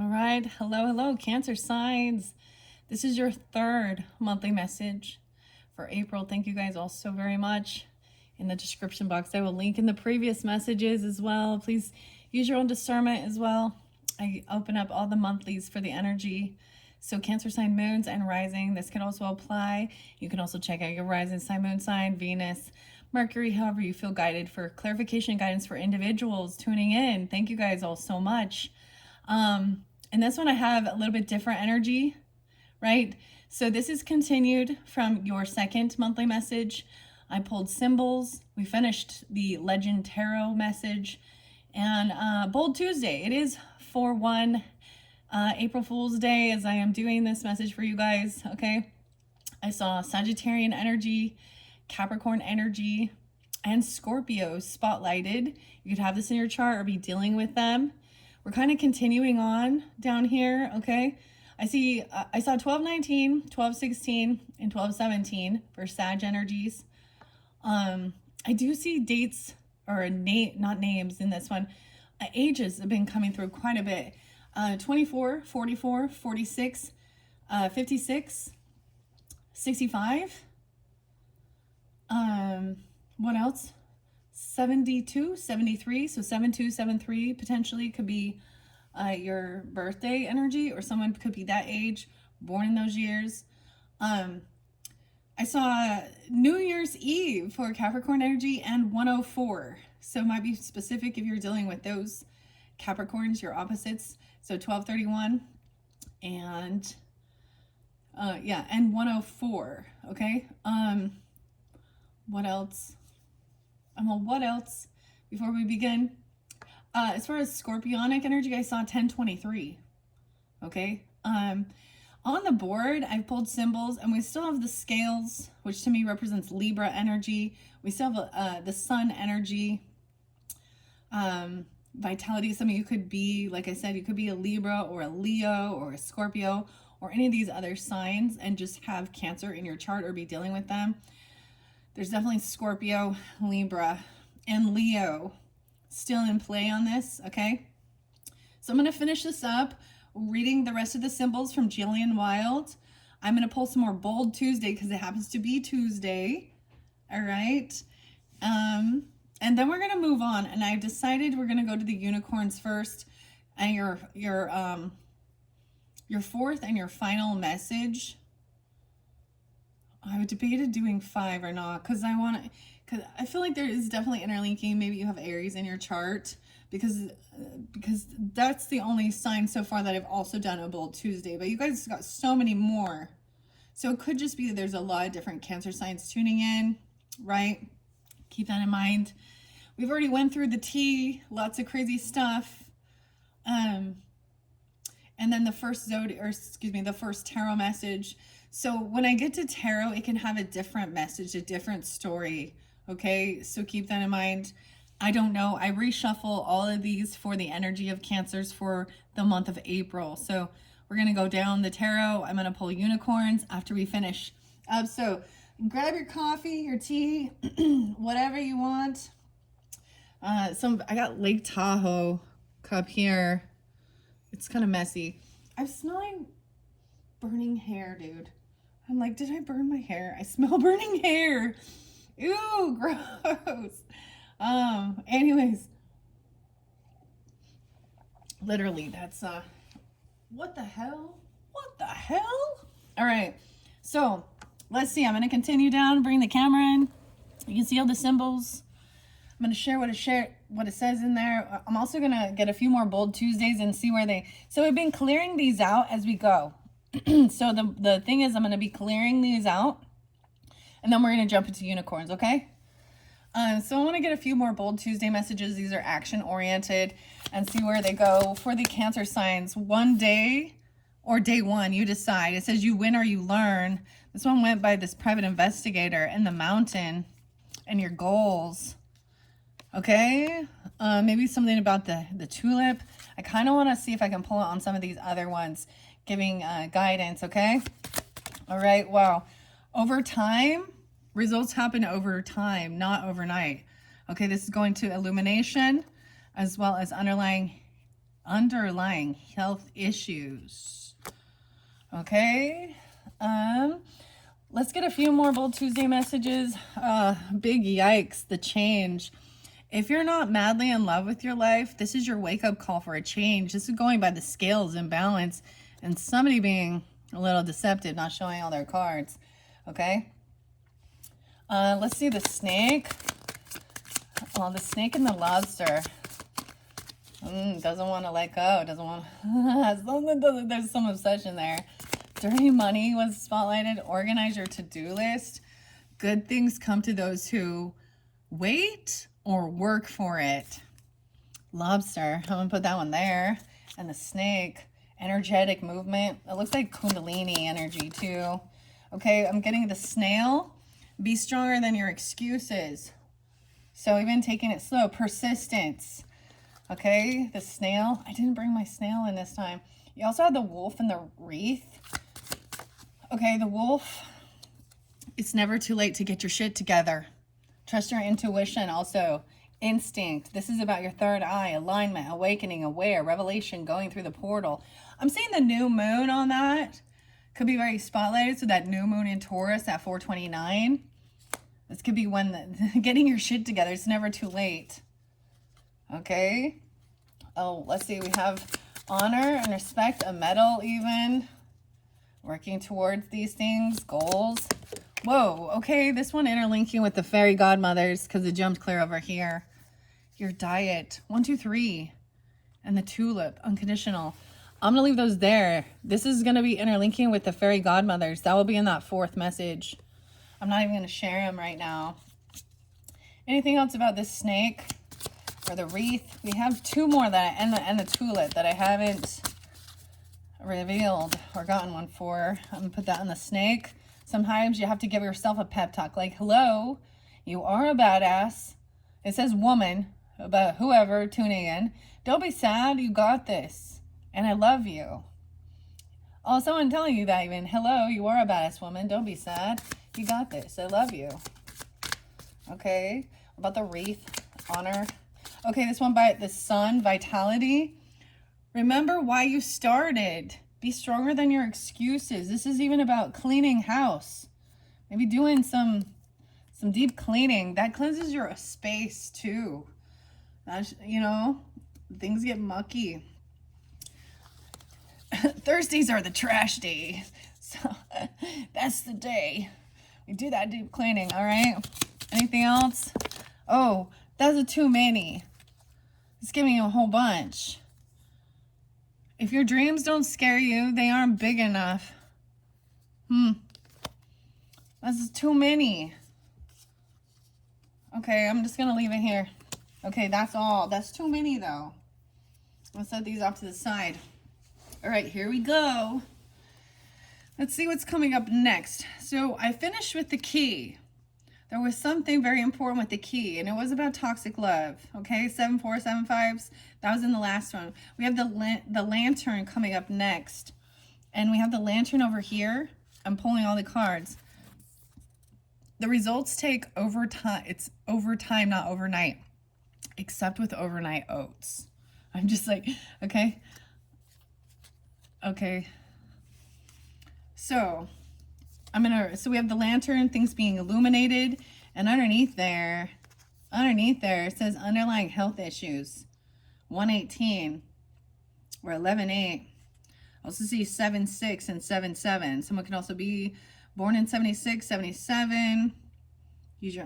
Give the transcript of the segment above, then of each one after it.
right. Hello, Cancer signs. This is your third monthly message for April. Thank you guys all so very much. In the description box, I will link in the previous messages as well. Please use your own discernment as well. I open up all the monthlies for the energy. So Cancer sign, moons, and rising. This can also apply. You can also check out your rising sign, moon sign, Venus, Mercury, however you feel guided for clarification guidance for individuals tuning in. Thank you guys all so much. And this one I have a little bit different energy, right? So this is continued from your second monthly message. I pulled symbols. We finished the Legend Tarot message. And Bold Tuesday. It is 4/1 April Fool's Day as I am doing this message for you guys, okay? I saw Sagittarian energy, Capricorn energy, and Scorpio spotlighted. You could have this in your chart or be dealing with them. We're kind of continuing on down here, okay? I saw 12/19, 12/16, and 12/17 for Sag energies. I do see dates or not names in this one. Ages have been coming through quite a bit. 24, 44, 46, 56, 65. What else? 72, 73. So 7273 potentially could be your birthday energy, or someone could be that age, born in those years. I saw New Year's Eve for Capricorn energy and 104. So it might be specific if you're dealing with those Capricorns, your opposites. So 1231 and and 104. Okay. What else? What else before we begin? As far as Scorpionic energy, I saw 1023. Okay. On the board, I've pulled symbols, and we still have the scales, which to me represents Libra energy. We still have the sun energy, vitality. Some of you could be, like I said, you could be a Libra or a Leo or a Scorpio or any of these other signs and just have Cancer in your chart or be dealing with them. There's definitely Scorpio, Libra, and Leo still in play on this, okay? So I'm going to finish this up reading the rest of the symbols from Jillian Wild. I'm going to pull some more Bold Tuesday because it happens to be Tuesday. All right. And then we're going to move on. And I've decided we're going to go to the unicorns first. And your fourth and your final message. I debated doing 5 or not because I feel like there is definitely interlinking. Maybe you have Aries in your chart because that's the only sign so far that I've also done a Bold Tuesday. But you guys got so many more. So it could just be that there's a lot of different Cancer signs tuning in, right? Keep that in mind. We've already went through the tea, lots of crazy stuff. And then the first the first tarot message. So when I get to tarot, it can have a different message, a different story. Okay, so keep that in mind. I don't know. I reshuffle all of these for the energy of Cancers for the month of April. So we're going to go down the tarot. I'm going to pull unicorns after we finish. So grab your coffee, your tea, whatever you want. I got Lake Tahoe cup here. It's kind of messy. I'm smelling burning hair, dude. I'm like, did I burn my hair? I smell burning hair. Ew, gross. Anyways, literally that's what the hell? All right, so let's see. I'm going to continue down, bring the camera in. You can see all the symbols. I'm going to share what it says in there. I'm also going to get a few more Bold Tuesdays and see so we've been clearing these out as we go. So the thing is, I'm going to be clearing these out and then we're going to jump into unicorns. Okay. So I want to get a few more Bold Tuesday messages. These are action oriented and see where they go for the Cancer signs. One day or day one, you decide. It says you win or you learn. This one went by this private investigator in the mountain and your goals. Okay. Maybe something about the tulip. I kind of want to see if I can pull it on some of these other ones, giving guidance. Okay. All right. Wow. Over time. Results happen over time, not overnight. Okay, this is going to illumination as well as underlying underlying health issues. Okay. Let's get a few more Bold Tuesday messages. Big yikes, the change. If you're not madly in love with your life, this is your wake-up call for a change. This is going by the scales and balance and somebody being a little deceptive, not showing all their cards. Okay? Let's see the snake. Well, the snake and the lobster. Doesn't want to let go. Doesn't want to... There's some obsession there. Dirty money was spotlighted. Organize your to-do list. Good things come to those who wait or work for it. Lobster. I'm going to put that one there. And the snake. Energetic movement. It looks like Kundalini energy too. Okay, I'm getting the snail. Be stronger than your excuses. So even taking it slow. Persistence. Okay, the snail. I didn't bring my snail in this time. You also have the wolf and the wreath. Okay, the wolf. It's never too late to get your shit together. Trust your intuition also. Instinct. This is about your third eye. Alignment, awakening, aware, revelation, going through the portal. I'm seeing the new moon on that. Could be very spotlighted. So that new moon in Taurus at 429. This could be when getting your shit together. It's never too late. Okay. Oh, let's see. We have honor and respect, a medal even. Working towards these things, goals. Whoa, okay, this one interlinking with the fairy godmothers because it jumped clear over here. Your diet, 1, 2, 3. And the tulip, unconditional. I'm going to leave those there. This is going to be interlinking with the fairy godmothers. That will be in that 4th message. I'm not even going to share them right now. Anything else about this snake or the wreath? We have 2 more that and the tulip that I haven't revealed or gotten one for. I'm going to put that on the snake. Sometimes you have to give yourself a pep talk like, hello, you are a badass. It says woman, but whoever tuning in, don't be sad, you got this. And I love you. Also, I'm telling you that even, hello, you are a badass woman. Don't be sad. You got this. I love you. Okay. About the wreath, honor. Okay, this one by the sun, vitality. Remember why you started. Be stronger than your excuses. This is even about cleaning house. Maybe doing some deep cleaning. That cleanses your space too. That's, you know, things get mucky. Thursdays are the trash days. So that's the day we do that deep cleaning. All right. Anything else? Oh, that's a too many. It's giving you a whole bunch. If your dreams don't scare you, they aren't big enough. That's too many. Okay, I'm just going to leave it here. Okay, that's all. That's too many, though. Let's set these off to the side. All right, here we go. Let's see what's coming up next. So I finished with the key. There was something very important with the key, and it was about toxic love. Okay, 7475s. That was in the last one. We have the lantern coming up next, and we have the lantern over here. I'm pulling all the cards. The results take overtime. It's overtime, not overnight, except with overnight oats. I'm just like, okay. So so we have the lantern, things being illuminated, and underneath there it says underlying health issues. 118 or 11-8. Also see 7-6 and 7-7. Someone can also be born in 76, 77.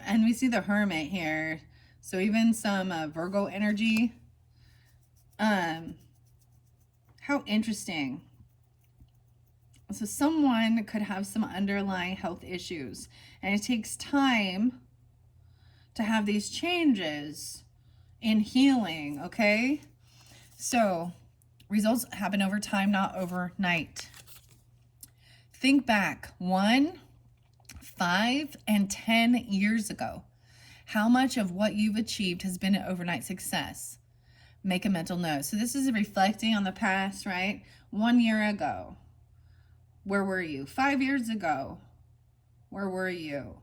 And we see the hermit here. So even some Virgo energy. How interesting. So someone could have some underlying health issues, and it takes time to have these changes in healing, okay? So results happen over time, not overnight. Think back 1, 5, and 10 years ago. How much of what you've achieved has been an overnight success? Make a mental note. So this is reflecting on the past, right? 1 year ago. Where were you? 5 years ago, where were you?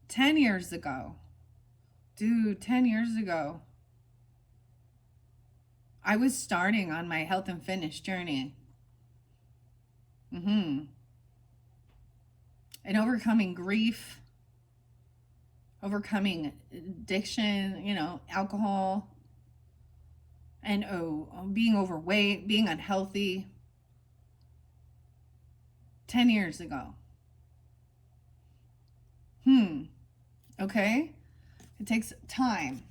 10 years ago. Dude, 10 years ago. I was starting on my health and fitness journey. And overcoming grief, overcoming addiction, alcohol, and being overweight, being unhealthy 10 years ago. Okay? It takes time.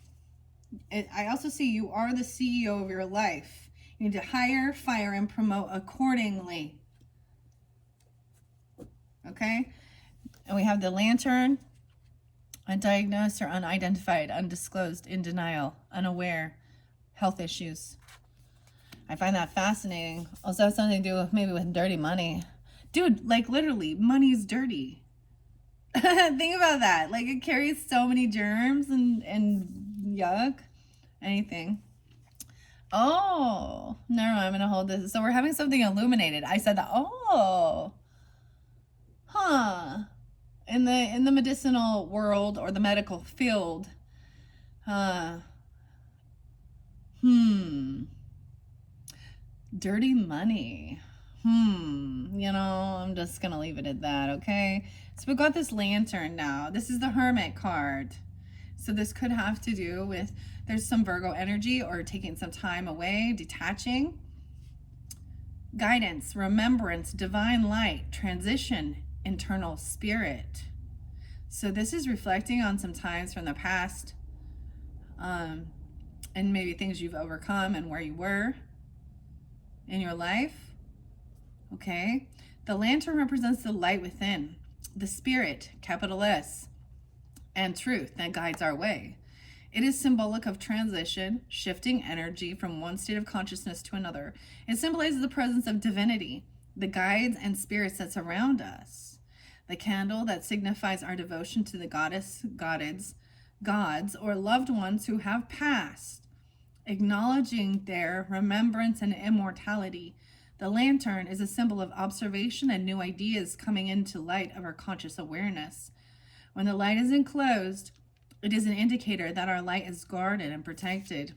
I also see you are the CEO of your life. You need to hire, fire, and promote accordingly. Okay? And we have the Lantern, undiagnosed or unidentified, undisclosed, in denial, unaware, health issues. I find that fascinating. Also has something to do with maybe with dirty money. Dude, like literally, money's dirty. Think about that. Like it carries so many germs and yuck. Anything. Oh, never mind. I'm gonna hold this. So we're having something illuminated. I said that. Oh, huh. In the medicinal world or the medical field, dirty money. I'm just gonna leave it at that. Okay. So we got this Lantern now. This is the Hermit card. So this could have to do with, there's some Virgo energy or taking some time away, detaching. Guidance, remembrance, divine light, transition, internal spirit. So this is reflecting on some times from the past, and maybe things you've overcome and where you were in your life. Okay. The Lantern represents the light within, the spirit, capital S, and truth that guides our way. It is symbolic of transition, shifting energy from one state of consciousness to another. It symbolizes the presence of divinity, the guides and spirits that surround us. The candle that signifies our devotion to the goddess, gods, or loved ones who have passed, acknowledging their remembrance and immortality. The Lantern is a symbol of observation and new ideas coming into light of our conscious awareness. When the light is enclosed, it is an indicator that our light is guarded and protected.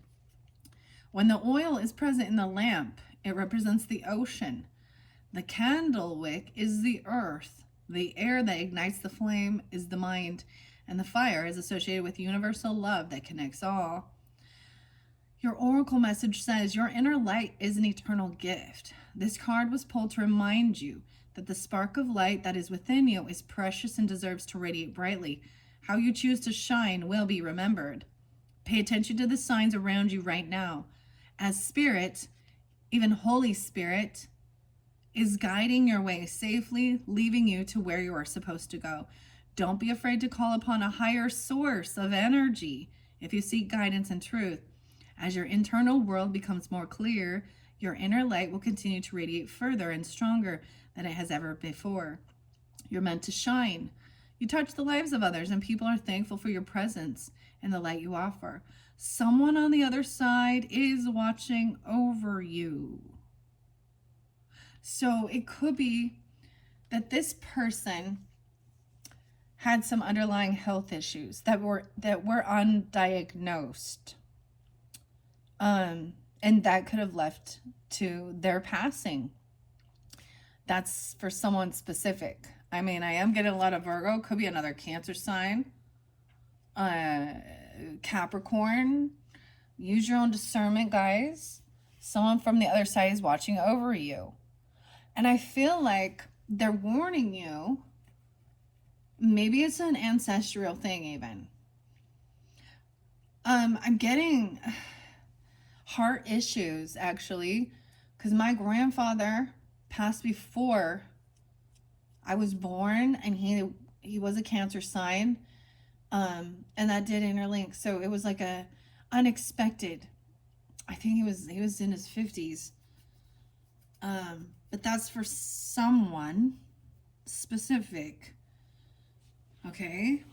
When the oil is present in the lamp, it represents the ocean. The candle wick is the earth. The air that ignites the flame is the mind, and the fire is associated with universal love that connects all. Your oracle message says your inner light is an eternal gift. This card was pulled to remind you that the spark of light that is within you is precious and deserves to radiate brightly. How you choose to shine will be remembered. Pay attention to the signs around you right now. As Spirit, even Holy Spirit, is guiding your way safely, leaving you to where you are supposed to go. Don't be afraid to call upon a higher source of energy if you seek guidance and truth. As your internal world becomes more clear, your inner light will continue to radiate further and stronger than it has ever before. You're meant to shine. You touch the lives of others, and people are thankful for your presence and the light you offer. Someone on the other side is watching over you. So it could be that this person had some underlying health issues that were undiagnosed. And that could have left to their passing. That's for someone specific. I mean, I am getting a lot of Virgo. Could be another Cancer sign. Capricorn. Use your own discernment, guys. Someone from the other side is watching over you. And I feel like they're warning you. Maybe it's an ancestral thing even. I'm getting heart issues, actually, because my grandfather passed before I was born, and he was a Cancer sign, and that did interlink. So it was like a unexpected. I think he was in his 50s, but that's for someone specific. Okay,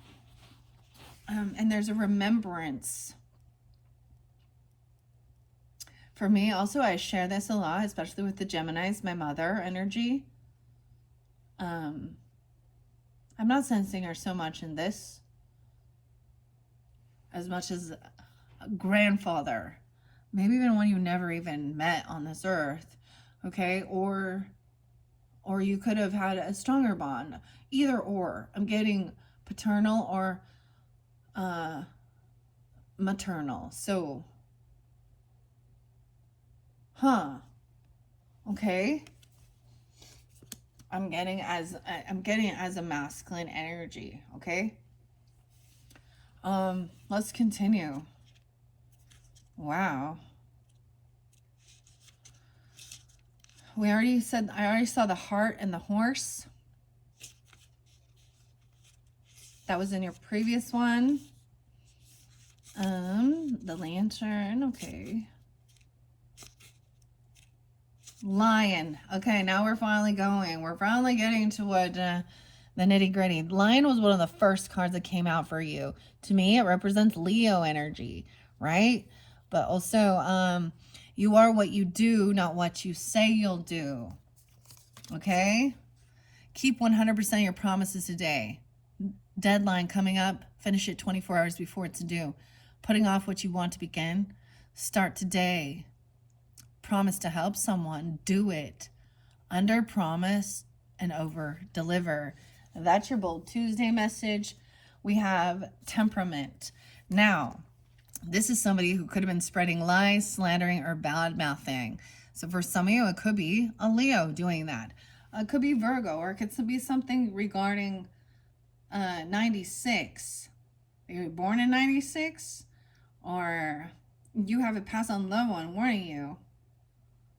and there's a remembrance. For me, also, I share this a lot, especially with the Geminis, my mother energy. I'm not sensing her so much in this, as much as a grandfather, maybe even one you never even met on this earth, okay? Or you could have had a stronger bond. Either or. I'm getting paternal or maternal. So, okay. I'm getting it as a masculine energy, okay? Let's continue. Wow. I already saw the heart and the horse. That was in your previous one. The lantern, okay. Lion. Okay, now we're finally going. We're finally getting to what the nitty gritty. Lion was one of the first cards that came out for you. To me, it represents Leo energy, right? But also, you are what you do, not what you say you'll do. Okay? Keep 100% your promises today. Deadline coming up. Finish it 24 hours before it's due. Putting off what you want to begin. Start today. Promise to help someone. Do it. Under promise and over deliver. That's your Bold Tuesday message. We have temperament. Now, this is somebody who could have been spreading lies, slandering, or bad mouthing. So for some of you, it could be a Leo doing that. It could be Virgo, or it could be something regarding 96. You're born in 96, or you have a pass on loved one warning you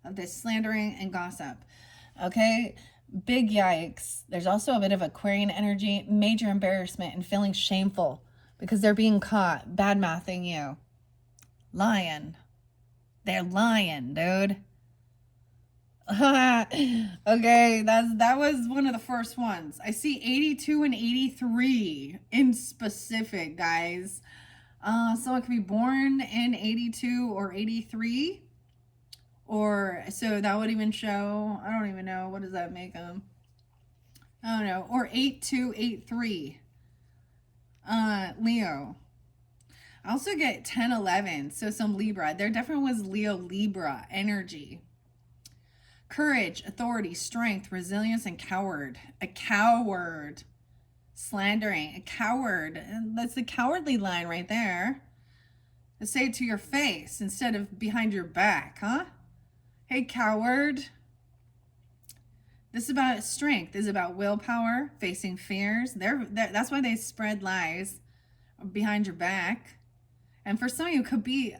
of this slandering and gossip. Okay, big yikes. There's also a bit of Aquarian energy, major embarrassment, and feeling shameful because they're being caught bad mouthing you. Lion. They're lying, dude. Okay, that was one of the first ones. I see 82 and 83 in specific, guys. Someone could be born in 82 or 83. Or, so that would even show, I don't even know, what does that make them? I don't know. Or 8283. Leo. I also get 1011, so some Libra. There definitely was Leo Libra energy. Courage, authority, strength, resilience, and coward. A coward. Slandering. A coward. That's the cowardly line right there. Say it to your face instead of behind your back, huh? Hey, coward. This is about strength. This is about willpower, facing fears. That's why they spread lies behind your back. And for some of you, it could be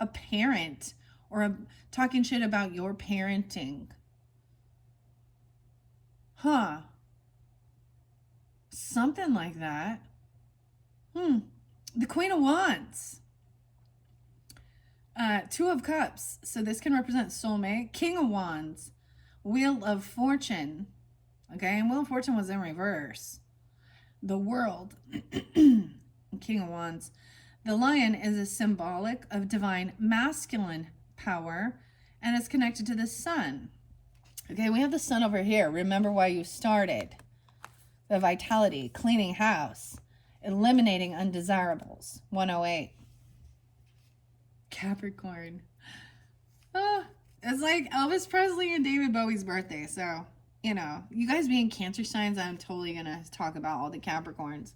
a parent or talking shit about your parenting. Something like that. The Queen of Wands. Two of Cups. So this can represent soulmate. King of Wands. Wheel of Fortune. Okay, and Wheel of Fortune was in reverse. The World. King of Wands. The lion is a symbolic of divine masculine power and is connected to the sun. Okay, we have the sun over here. Remember why you started. The vitality, cleaning house, eliminating undesirables. 108. Capricorn. It's like Elvis Presley and David Bowie's birthday. So, you know, you guys being Cancer signs, I'm totally going to talk about all the Capricorns.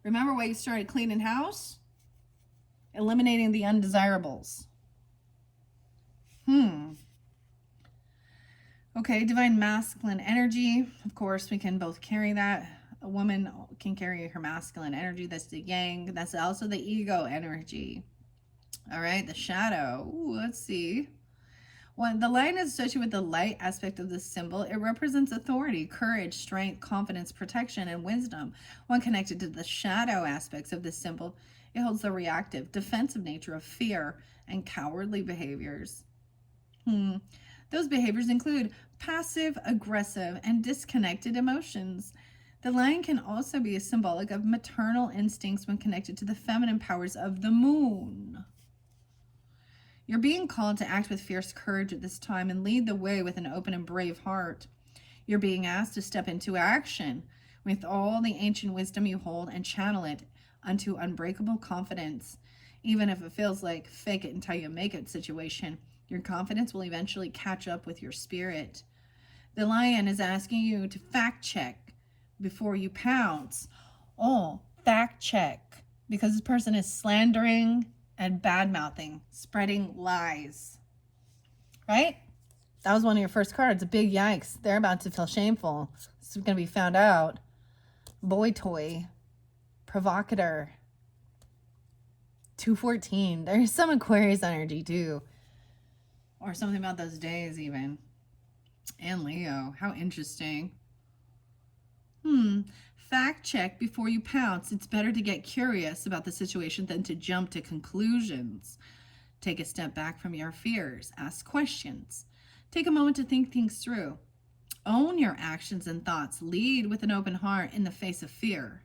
Remember why you started cleaning house? Eliminating the undesirables. Okay, divine masculine energy. Of course, we can both carry that. A woman can carry her masculine energy. That's the yang. That's also the ego energy. All right, the shadow. Ooh, let's see. When the lion is associated with the light aspect of this symbol, it represents authority, courage, strength, confidence, protection, and wisdom. When connected to the shadow aspects of this symbol, it holds the reactive, defensive nature of fear and cowardly behaviors. Those behaviors include passive, aggressive, and disconnected emotions. The lion can also be a symbolic of maternal instincts when connected to the feminine powers of the moon. You're being called to act with fierce courage at this time and lead the way with an open and brave heart. You're being asked to step into action with all the ancient wisdom you hold and channel it unto unbreakable confidence. Even if it feels like fake it until you make it situation, your confidence will eventually catch up with your spirit. The lion is asking you to fact check before you pounce. Oh, fact check. Because this person is slandering and bad mouthing, spreading lies. Right? That was one of your first cards. A big yikes. They're about to feel shameful. This is going to be found out. Boy toy. Provocateur. 214. There's some Aquarius energy too. Or something about those days even. And Leo. How interesting. Fact check before you pounce. It's better to get curious about the situation than to jump to conclusions. Take a step back from your fears. Ask questions. Take a moment to think things through. Own your actions and thoughts. Lead with an open heart in the face of fear.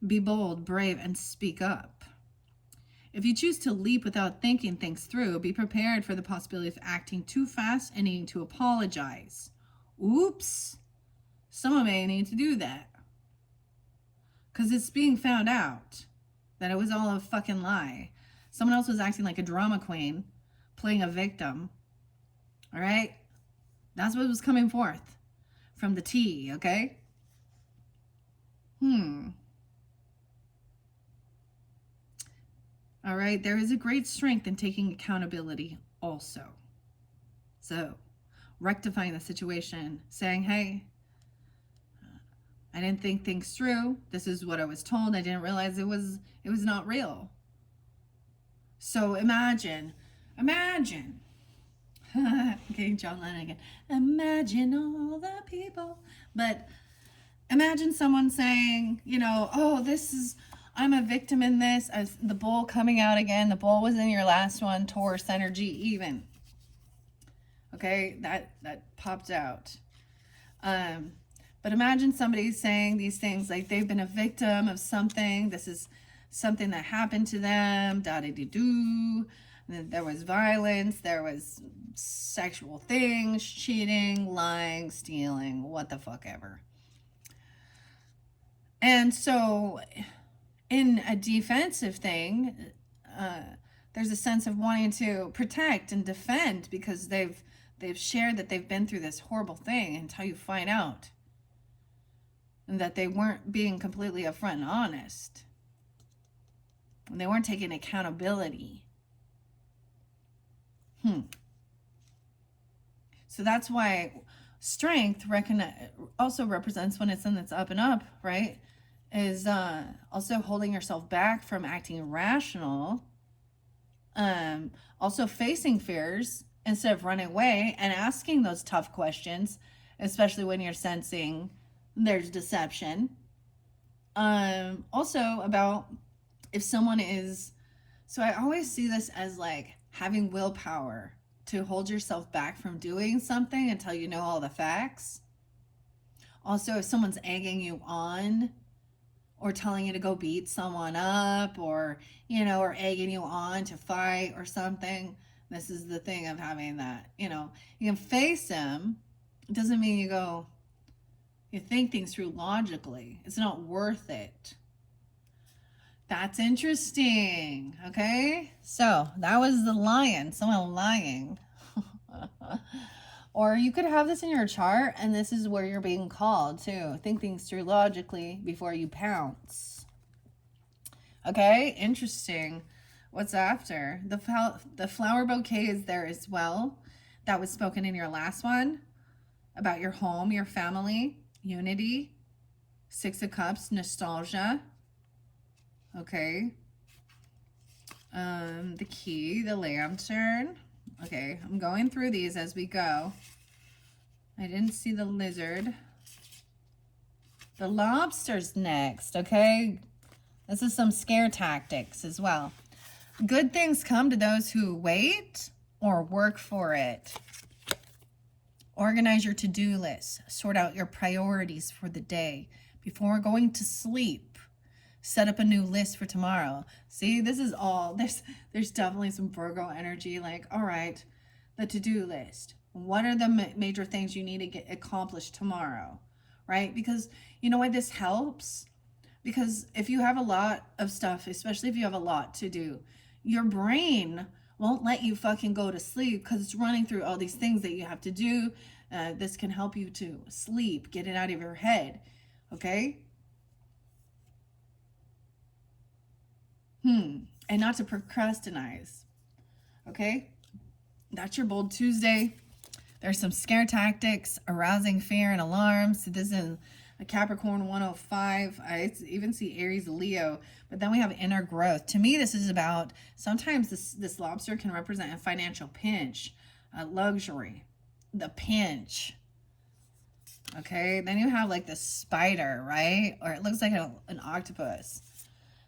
Be bold, brave, and speak up. If you choose to leap without thinking things through, be prepared for the possibility of acting too fast and needing to apologize. Oops. Someone may need to do that. Because it's being found out that it was all a fucking lie. Someone else was acting like a drama queen, playing a victim. All right? That's what was coming forth from the tea, okay? All right, there is a great strength in taking accountability also. So, rectifying the situation, saying, hey, I didn't think things through. This is what I was told. I didn't realize it was not real. So imagine. Okay, John Lennon again. Imagine all the people. But imagine someone saying, oh, I'm a victim in this. As the bull coming out again. The bull was in your last one, Taurus energy even. Okay, that popped out. But imagine somebody saying these things like they've been a victim of something. This is something that happened to them. Da-da-dee-doo. There was violence. There was sexual things, cheating, lying, stealing, what the fuck ever. And so in a defensive thing, there's a sense of wanting to protect and defend because they've shared that they've been through this horrible thing until you find out. And that they weren't being completely upfront and honest. And they weren't taking accountability. So that's why strength also represents when it's in its up and up, right? Is also holding yourself back from acting irrational. Also facing fears instead of running away and asking those tough questions, especially when you're sensing there's deception. Also about if someone is, so I always see this as like having willpower to hold yourself back from doing something until you know all the facts. Also, if someone's egging you on or telling you to go beat someone up or, or egging you on to fight or something, this is the thing of having that, you can face them. It doesn't mean you think things through logically. It's not worth it. That's interesting. Okay. So that was the lion, someone lying. Or you could have this in your chart and this is where you're being called to think things through logically before you pounce. Okay. Interesting. What's after? The flower bouquet is there as well. That was spoken in your last one about your home, your family. Unity, 6 of Cups, nostalgia. Okay. The key, the lantern. Okay, I'm going through these as we go. I didn't see the lizard. The lobster's next, okay? This is some scare tactics as well. Good things come to those who wait or work for it. Organize your to-do list. Sort out your priorities for the day. Before going to sleep, set up a new list for tomorrow. See, this is all, there's definitely some Virgo energy. Like, all right, the to-do list. What are the major things you need to get accomplished tomorrow, right? Because you know why this helps? Because if you have a lot of stuff, especially if you have a lot to do, your brain won't let you fucking go to sleep because it's running through all these things that you have to do. This can help you to sleep, get it out of your head. Okay? And not to procrastinate. Okay? That's your Bold Tuesday. There's some scare tactics, arousing fear and alarms. So this is a Capricorn 105. I even see Aries, Leo. But then we have inner growth. To me, this is about, sometimes this lobster can represent a financial pinch, a luxury, the pinch. Okay, then you have like the spider, right? Or it looks like an octopus.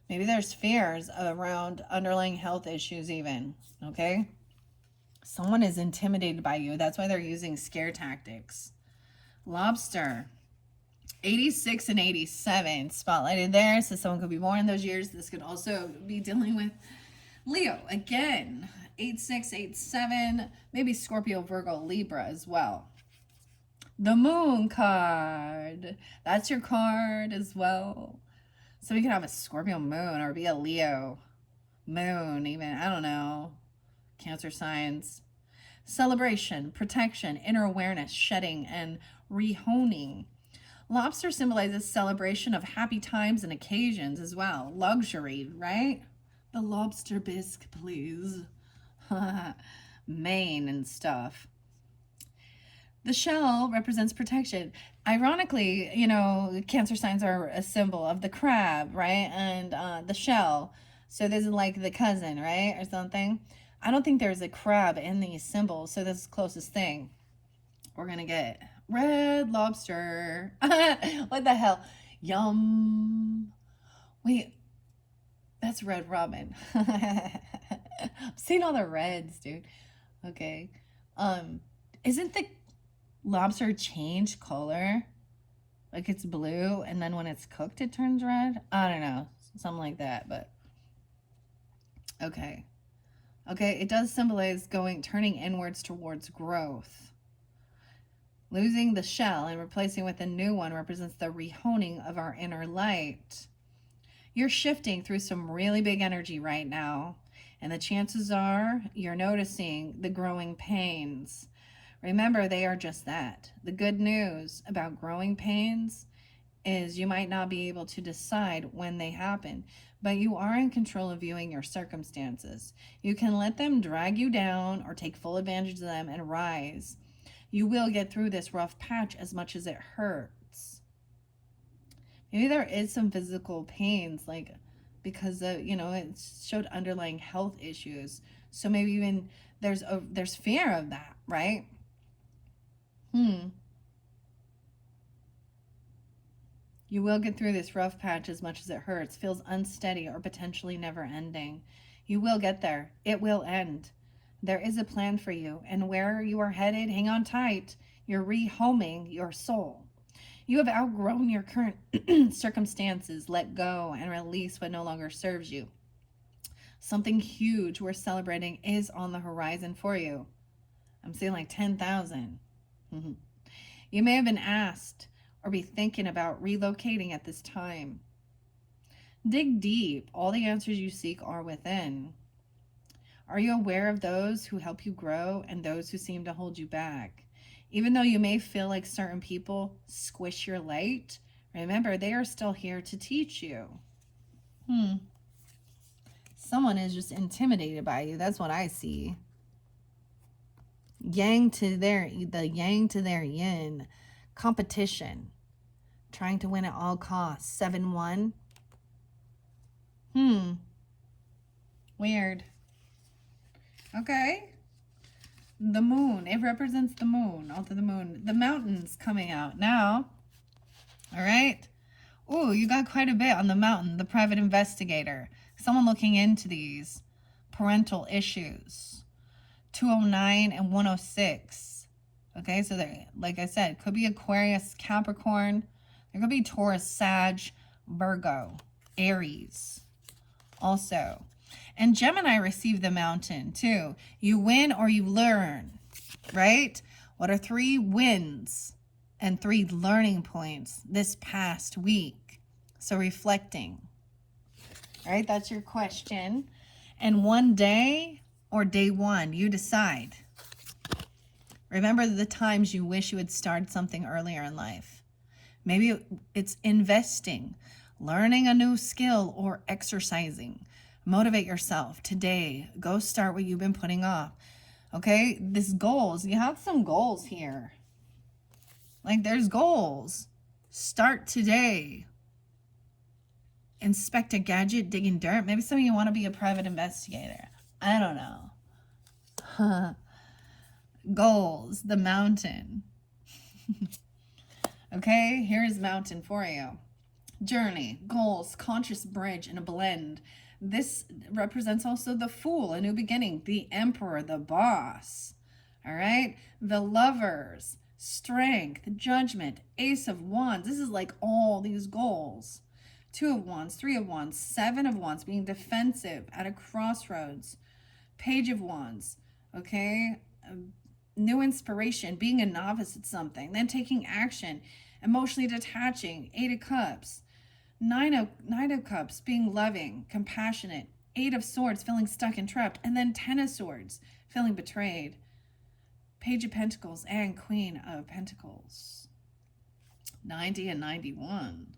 Maybe there's fears around underlying health issues even, okay? Someone is intimidated by you. That's why they're using scare tactics. Lobster, 86 and 87 spotlighted there. So someone could be born in those years. This could also be dealing with Leo. Again, 86, 87, maybe Scorpio, Virgo, Libra as well. The Moon card. That's your card as well. So we could have a Scorpio moon or be a Leo moon even. I don't know. Cancer signs. Celebration, protection, inner awareness, shedding, and rehoning. Lobster symbolizes celebration of happy times and occasions as well. Luxury, right? The lobster bisque, please. Maine and stuff. The shell represents protection. Ironically, you know, Cancer signs are a symbol of the crab, right? And the shell. So this is like the cousin, right? Or something. I don't think there's a crab in these symbols, so this is the closest thing. We're going to get red lobster. What the hell? Yum. Wait, that's Red Robin. I'm seeing all the reds, dude. Okay. Isn't the lobster change color? Like it's blue, and then when it's cooked, it turns red? I don't know. Something like that, but okay. Okay, it does symbolize turning inwards towards growth. Losing the shell and replacing with a new one represents the rehoning of our inner light. You're shifting through some really big energy right now, and the chances are you're noticing the growing pains. Remember, they are just that. The good news about growing pains is you might not be able to decide when they happen, but you are in control of viewing your circumstances. You can let them drag you down or take full advantage of them and rise. You will get through this rough patch as much as it hurts. Maybe there is some physical pains, like because of, you know, it showed underlying health issues. So maybe even there's fear of that, right? You will get through this rough patch as much as it hurts, feels unsteady or potentially never ending. You will get there. It will end. There is a plan for you, and where you are headed, hang on tight. You're rehoming your soul. You have outgrown your current circumstances. Let go and release what no longer serves you. Something huge worth celebrating is on the horizon for you. I'm seeing like 10,000. You may have been asked or be thinking about relocating at this time. Dig deep. All the answers you seek are within. Are you aware of those who help you grow and those who seem to hold you back? Even though you may feel like certain people squish your light, remember they are still here to teach you. Someone is just intimidated by you. That's what I see. The yang to their yin. Competition. Trying to win at all costs. 7-1. Weird. Okay. The moon. It represents the moon. Onto the moon. The mountains coming out now. All right. Oh, you got quite a bit on the mountain. The private investigator. Someone looking into these parental issues. 209 and 106. Okay, so there, like I said, could be Aquarius, Capricorn. There could be Taurus, Sag, Virgo, Aries also. And Gemini received the mountain too. You win or you learn, right? What are 3 wins and 3 learning points this past week? So reflecting, all right? That's your question. And one day or day one, you decide. Remember the times you wish you had started something earlier in life. Maybe it's investing, learning a new skill, or exercising. Motivate yourself today. Go start what you've been putting off. Okay, this goals. You have some goals here. Like there's goals. Start today. Inspect a gadget, digging dirt. Maybe some of you want to be a private investigator. I don't know. Goals, the mountain. Okay, here's mountain for you. Journey, goals, conscious bridge, and a blend. This represents also the Fool, a new beginning, the Emperor, the boss. All right, the Lovers, strength, judgment, Ace of Wands. This is like all these goals. 2 of Wands, 3 of Wands, 7 of Wands, being defensive at a crossroads. Page of Wands, okay? New inspiration, being a novice at something, then taking action, emotionally detaching. 8 of Cups, Nine of Cups, being loving, compassionate. 8 of Swords, feeling stuck and trapped. And then 10 of Swords, feeling betrayed. Page of Pentacles and Queen of Pentacles. 90 and 91.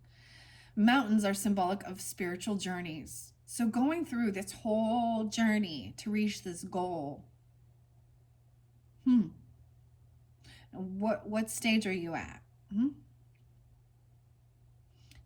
Mountains are symbolic of spiritual journeys. So going through this whole journey to reach this goal. What stage are you at?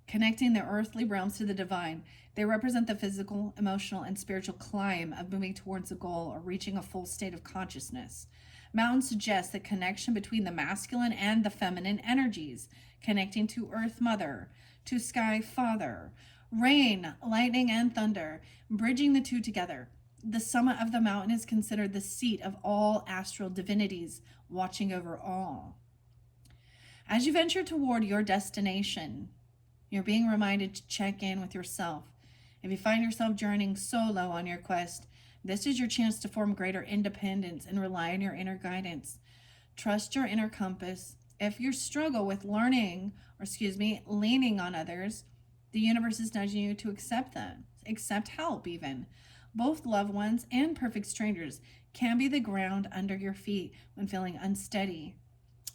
Connecting the earthly realms to the divine. They represent the physical, emotional, and spiritual climb of moving towards a goal or reaching a full state of consciousness. Mountains suggest the connection between the masculine and the feminine energies, connecting to Earth Mother, to Sky Father, rain, lightning, and thunder, bridging the two together. The summit of the mountain is considered the seat of all astral divinities, watching over all. As you venture toward your destination, you're being reminded to check in with yourself. If you find yourself journeying solo on your quest, this is your chance to form greater independence and rely on your inner guidance. Trust your inner compass. If you struggle with leaning on others, the universe is nudging you to accept them, accept help even. Both loved ones and perfect strangers can be the ground under your feet when feeling unsteady.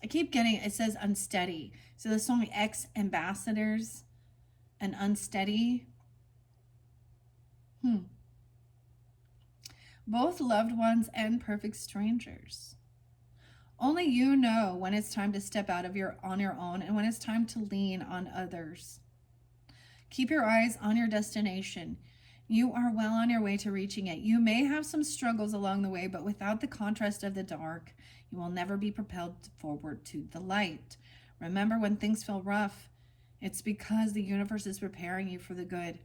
I keep getting, it says unsteady. So the song Ex-Ambassadors and Unsteady. Both loved ones and perfect strangers. Only you know when it's time to step out on your own and when it's time to lean on others. Keep your eyes on your destination. You are well on your way to reaching it. You may have some struggles along the way, but without the contrast of the dark, you will never be propelled forward to the light. Remember, when things feel rough, it's because the universe is preparing you for the good.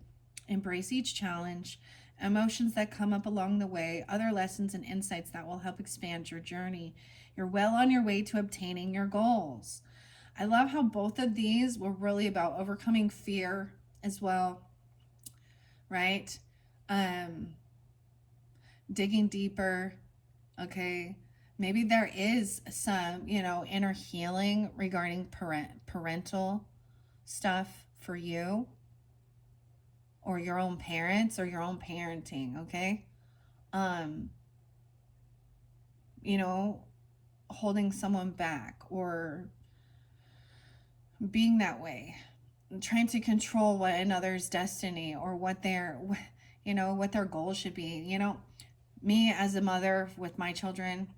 Embrace each challenge, emotions that come up along the way, other lessons and insights that will help expand your journey. You're well on your way to obtaining your goals. I love how both of these were really about overcoming fear as well, right? Digging deeper, okay? Maybe there is some, inner healing regarding parental stuff for you, or your own parents, or your own parenting, okay? Holding someone back, or being that way, trying to control what another's destiny, or what their goal should be. Me as a mother with my children,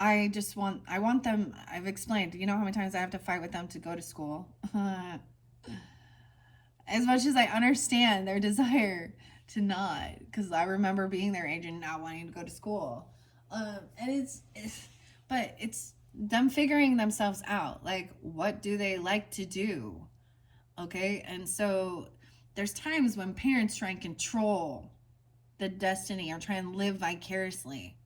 I want them, I've explained, how many times I have to fight with them to go to school. As much as I understand their desire to not, because I remember being their age and not wanting to go to school. And it's them figuring themselves out. Like, what do they like to do? Okay. And so there's times when parents try and control the destiny or try and live vicariously.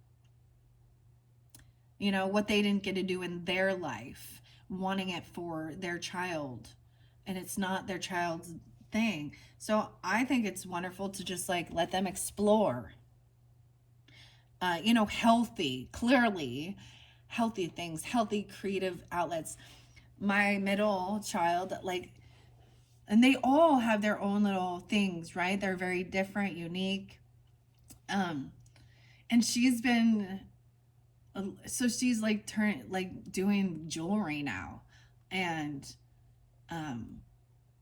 What they didn't get to do in their life, wanting it for their child, and it's not their child's thing. So I think it's wonderful to just let them explore, clearly healthy things, healthy creative outlets. My middle child, and they all have their own little things, right? They're very different, unique. Um, and she's been, so she's like doing jewelry now. And, um,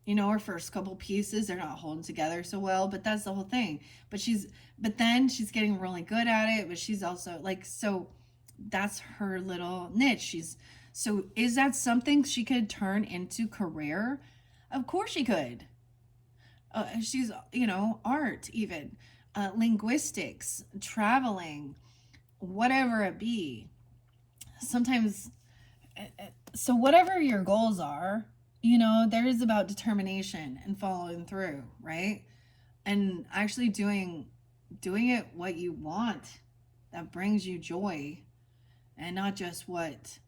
her first couple pieces, they're not holding together so well, but that's the whole thing. But then she's getting really good at it, but she's also like, so that's her little niche. So is that something she could turn into career? Of course she could. She's, art, even, linguistics, traveling, whatever it be. Sometimes, so whatever your goals are, there is about determination and following through, right? And actually doing it what you want, that brings you joy, and not just what,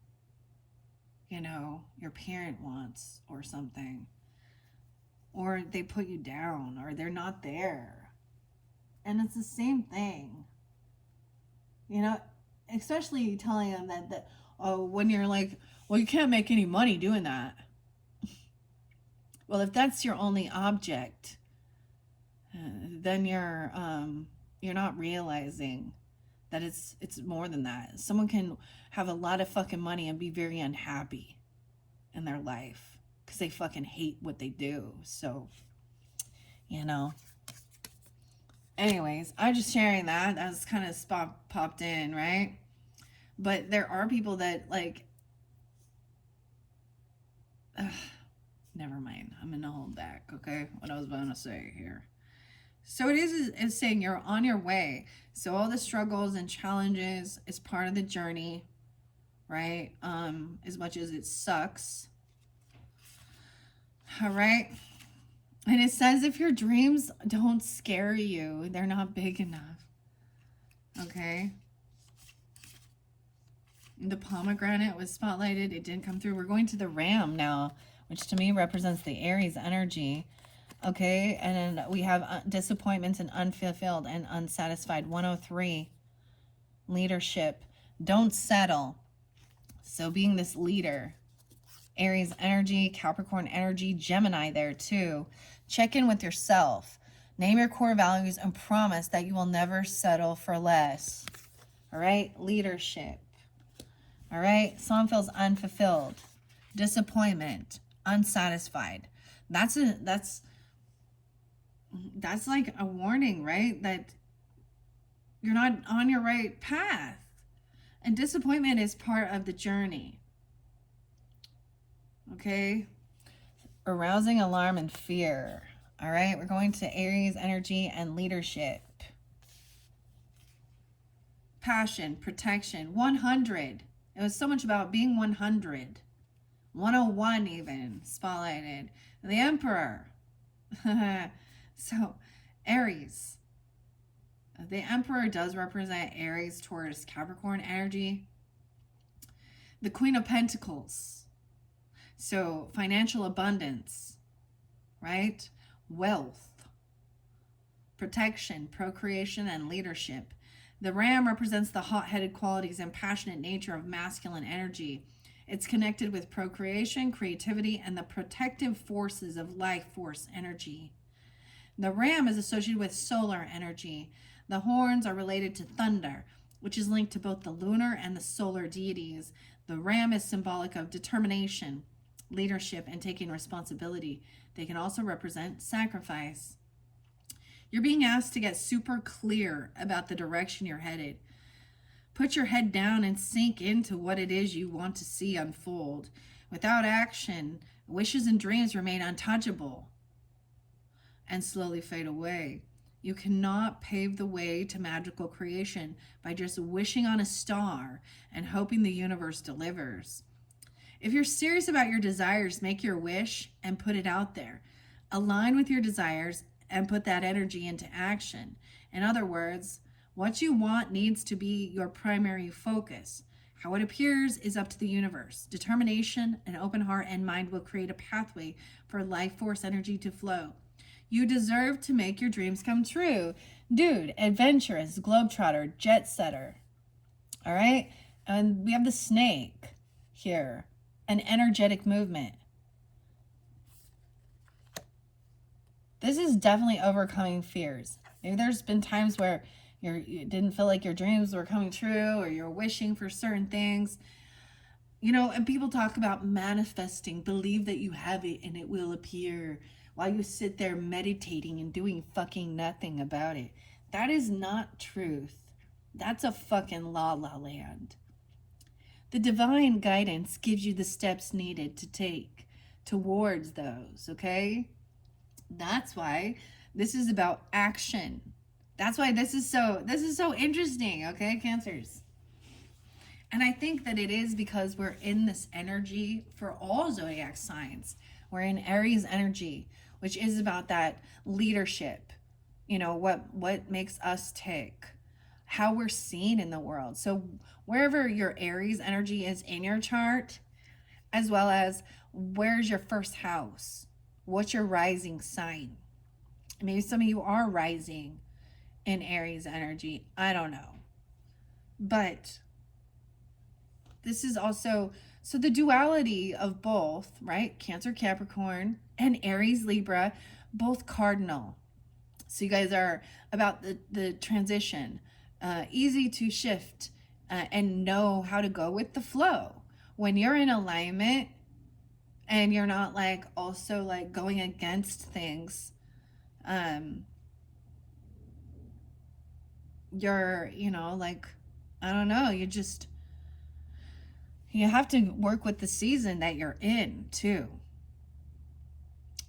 your parent wants or something, or they put you down, or they're not there. And it's the same thing, especially telling them that oh, when you're like, well, you can't make any money doing that. Well, if that's your only object, then you're not realizing that it's more than that. Someone can have a lot of fucking money and be very unhappy in their life because they fucking hate what they do. So, anyways, I'm just sharing that. That was kind of popped in, right? But there are people that like, never mind. I'm gonna hold back, okay? What I was going to say here. So it is saying you're on your way. So all the struggles and challenges is part of the journey, right? As much as it sucks. All right. And it says if your dreams don't scare you, they're not big enough. Okay. The pomegranate was spotlighted. It didn't come through. We're going to the ram now, which to me represents the Aries energy. Okay, and then we have disappointments and unfulfilled and unsatisfied. 103, leadership. Don't settle. So being this leader. Aries energy, Capricorn energy, Gemini there too. Check in with yourself. Name your core values and promise that you will never settle for less. All right, leadership. All right, someone feels unfulfilled. Disappointment, unsatisfied. That's like a warning, right? That you're not on your right path. And disappointment is part of the journey. Okay? Arousing alarm and fear. All right? We're going to Aries energy and leadership. Passion, protection, 100. It was so much about being 100. 101 even, spotlighted. The Emperor. So, Aries. The Emperor does represent Aries, Taurus, Capricorn energy. The Queen of Pentacles. So, financial abundance, right? Wealth, protection, procreation, and leadership. The Ram represents the hot-headed qualities and passionate nature of masculine energy. It's connected with procreation, creativity, and the protective forces of life force energy. The Ram is associated with solar energy. The horns are related to thunder, which is linked to both the lunar and the solar deities. The Ram is symbolic of determination, leadership, and taking responsibility. They can also represent sacrifice. You're being asked to get super clear about the direction you're headed. Put your head down and sink into what it is you want to see unfold. Without action, wishes and dreams remain untouchable and slowly fade away. You cannot pave the way to magical creation by just wishing on a star and hoping the universe delivers. If you're serious about your desires, make your wish and put it out there. Align with your desires and put that energy into action. In other words, what you want needs to be your primary focus. How it appears is up to the universe. Determination, an open heart and mind will create a pathway for life force energy to flow. You deserve to make your dreams come true. Dude, adventurous, globetrotter, jet setter. All right? And we have the snake here. An energetic movement. This is definitely overcoming fears. Maybe there's been times where you didn't feel like your dreams were coming true, or you're wishing for certain things. You know, and people talk about manifesting, believe that you have it and it will appear, while you sit there meditating and doing fucking nothing about it. That is not truth. That's a fucking la la land. The divine guidance gives you the steps needed to take towards those, okay? That's why this is about action. That's why this is so interesting, okay, Cancers? And I think that it is because we're in this energy for all zodiac signs. We're in Aries energy, which is about that leadership. You know, what makes us tick, how we're seen in the world. So wherever your Aries energy is in your chart, as well as where's your first house, what's your rising sign. Maybe some of you are rising in Aries energy. I don't know. But this is also, so the duality of both, right? Cancer, Capricorn, and Aries, Libra, both cardinal. So you guys are about the transition, easy to shift and know how to go with the flow. When you're in alignment and you're not like also like going against things, you're, you know, like, I don't know, you have to work with the season that you're in too,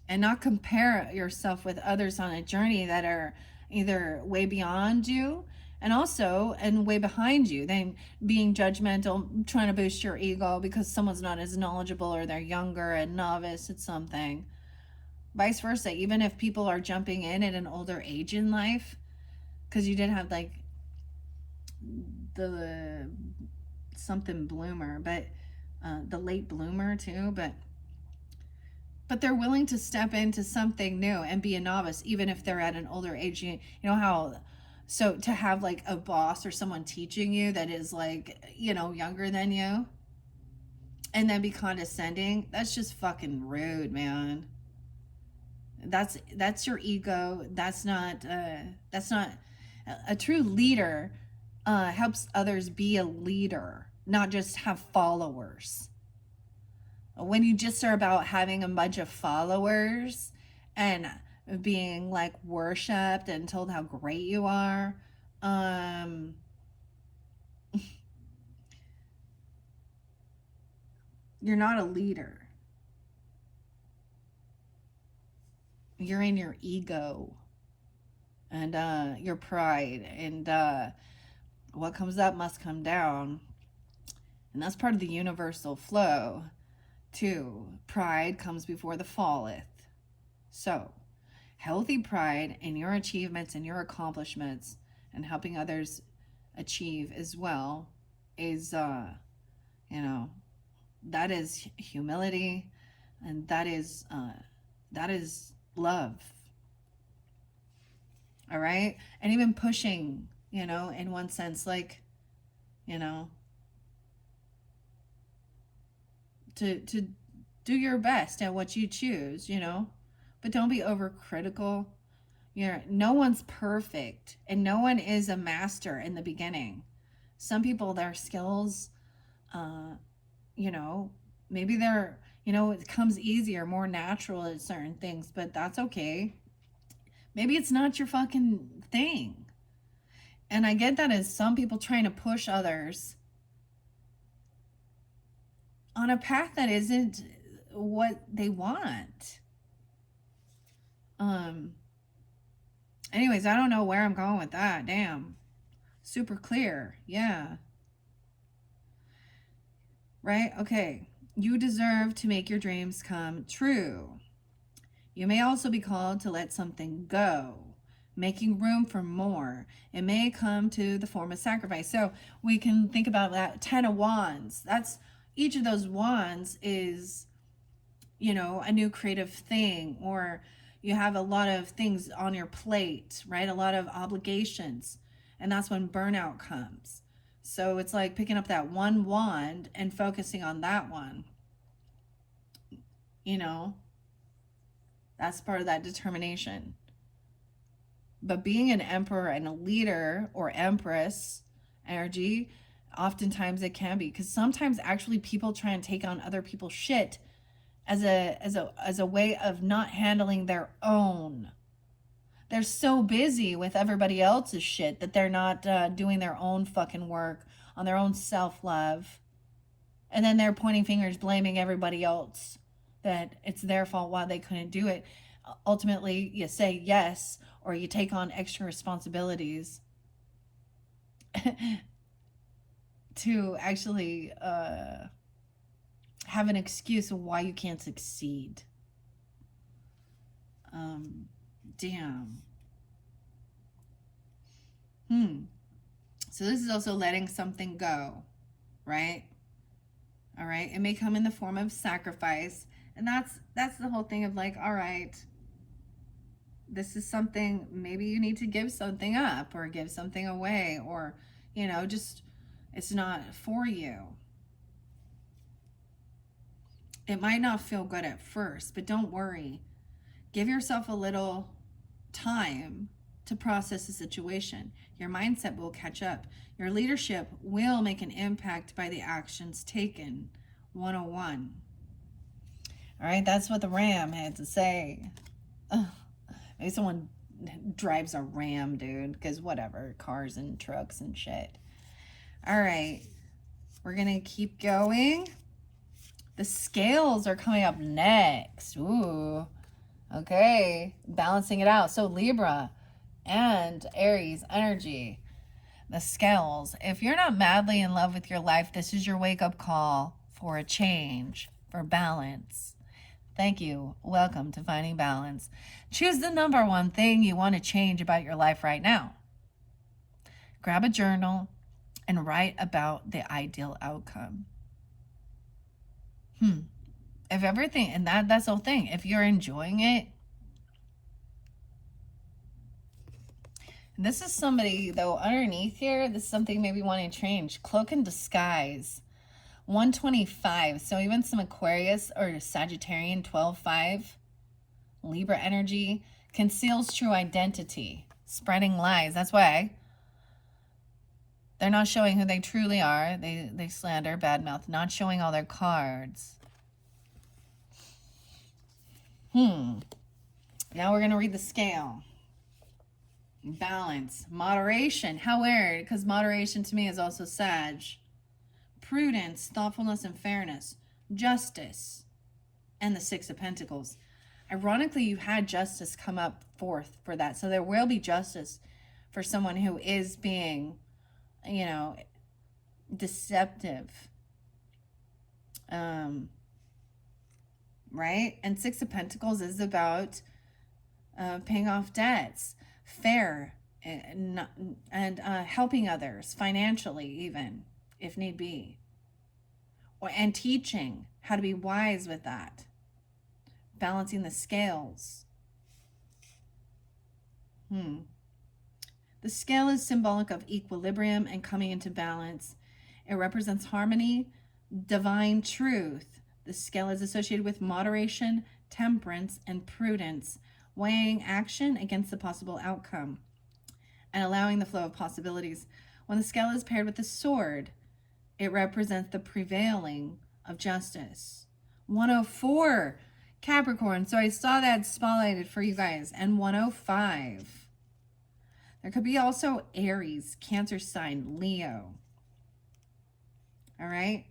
and not compare yourself with others on a journey that are either way beyond you and way behind you. Then being judgmental, trying to boost your ego because someone's not as knowledgeable or they're younger and novice at something. Vice versa, even if people are jumping in at an older age in life, because you did have like the something bloomer, but the late bloomer too, but they're willing to step into something new and be a novice even if they're at an older age. You know how, so to have like a boss or someone teaching you that is like, you know, younger than you, and then be condescending, that's just fucking rude, man. That's your ego. That's not a true leader. Helps others be a leader, not just have followers. When you just are about having a bunch of followers and being like worshipped and told how great you are, you're not a leader. You're in your ego and your pride, and what comes up must come down. And that's part of the universal flow too. Pride comes before the falleth. So healthy pride in your achievements and your accomplishments and helping others achieve as well is you know, that is humility, and that is love. All right? And even pushing, you know, in one sense, like, you know, to do your best at what you choose, you know, but don't be overcritical. No one's perfect, and no one is a master in the beginning. Some people, their skills, you know, maybe they're, you know, it comes easier, more natural at certain things, but that's okay. Maybe it's not your fucking thing. And I get that as some people trying to push others on a path that isn't what they want. Anyways, I don't know where I'm going with that. Damn. Super clear. Yeah. Right? Okay. You deserve to make your dreams come true. You may also be called to let something go, making room for more. It may come to the form of sacrifice. So we can think about that 10 of wands. That's, each of those wands is, you know, a new creative thing, or you have a lot of things on your plate, right? A lot of obligations. And that's when burnout comes. So it's like picking up that one wand and focusing on that one. You know, that's part of that determination. But being an emperor and a leader or empress energy, oftentimes it can be, because sometimes actually people try and take on other people's shit as a way of not handling their own. They're so busy with everybody else's shit that they're not doing their own fucking work on their own self-love. And then they're pointing fingers, blaming everybody else that it's their fault why they couldn't do it. Ultimately, you say yes, or you take on extra responsibilities to actually have an excuse of why you can't succeed. Damn. So this is also letting something go, right? All right. It may come in the form of sacrifice. And that's the whole thing of like, all right, this is something, maybe you need to give something up or give something away, or, just it's not for you. It might not feel good at first, but don't worry. Give yourself a little time to process the situation. Your mindset will catch up. Your leadership will make an impact by the actions taken. 101. All right, that's what the Ram had to say. Ugh. Maybe someone drives a Ram, dude, because whatever, cars and trucks and shit. All right, we're going to keep going. The scales are coming up next. Ooh, okay, balancing it out. So Libra and Aries energy. The scales. If you're not madly in love with your life, this is your wake-up call for a change, for balance. Thank you. Welcome to Finding Balance. Choose the number one thing you want to change about your life right now. Grab a journal and write about the ideal outcome. If everything, and that's the whole thing, if you're enjoying it, this is somebody, though, underneath here, this is something maybe wanting to change. Cloak and disguise. 125. So even some Aquarius or Sagittarian 12-5, Libra energy conceals true identity, spreading lies. That's why they're not showing who they truly are. They slander, badmouth, not showing all their cards. Now we're going to read the scale. Balance, moderation. How weird, because moderation to me is also Sag. Prudence, thoughtfulness, and fairness. Justice, and the Six of Pentacles. Ironically, you had justice come up forth for that. So there will be justice for someone who is being, deceptive. Right? And Six of Pentacles is about paying off debts, fair, and helping others financially, even if need be, and teaching how to be wise with that, balancing the scales. The scale is symbolic of equilibrium and coming into balance. It represents harmony, divine truth. The scale is associated with moderation, temperance, and prudence, weighing action against the possible outcome and allowing the flow of possibilities. When the scale is paired with the sword, it represents the prevailing of justice. 104, Capricorn. So I saw that spotlighted for you guys. And 105. There could be also Aries, Cancer sign, Leo. All right?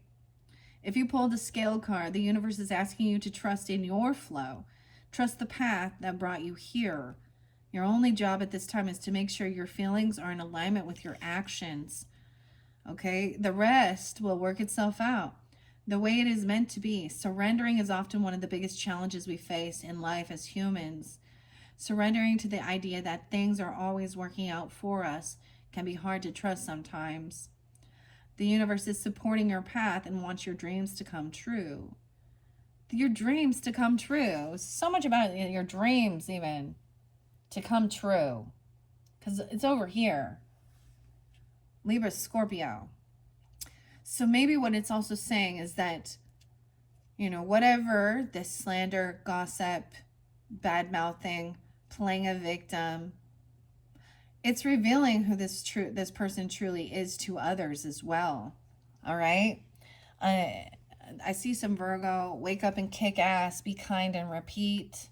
If you pulled a scale card, the universe is asking you to trust in your flow. Trust the path that brought you here. Your only job at this time is to make sure your feelings are in alignment with your actions. Okay? The rest will work itself out the way it is meant to be. Surrendering is often one of the biggest challenges we face in life as humans. Surrendering to the idea that things are always working out for us can be hard to trust sometimes. The universe is supporting your path and wants your dreams to come true. Your dreams to come true. So much about your dreams even to come true. Because it's over here. Libra, Scorpio. So maybe what it's also saying is that, whatever this slander, gossip, bad mouthing, playing a victim, it's revealing who this person truly is to others as well. All right. I see some Virgo. Wake up and kick ass. Be kind and repeat.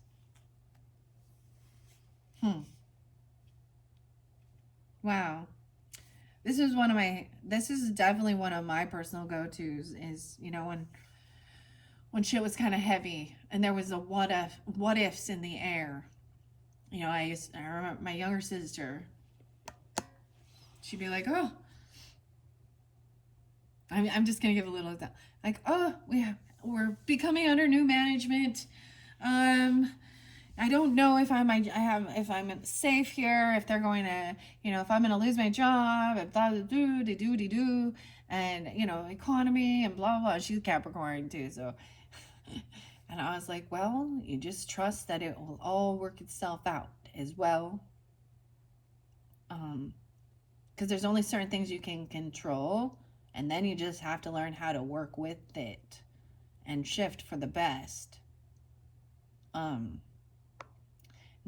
Wow. This is definitely one of my personal go-tos is, when shit was kind of heavy and there was a what ifs in the air. I remember my younger sister, she'd be like, "Oh, I'm just gonna give a little of that. Like, oh, we're becoming under new management. I don't know if if I'm safe here, if they're going to, if I'm gonna lose my job, if blah do, and economy and blah blah. She's Capricorn too, so." And I was like, well, you just trust that it will all work itself out as well. Because there's only certain things you can control, and then you just have to learn how to work with it and shift for the best.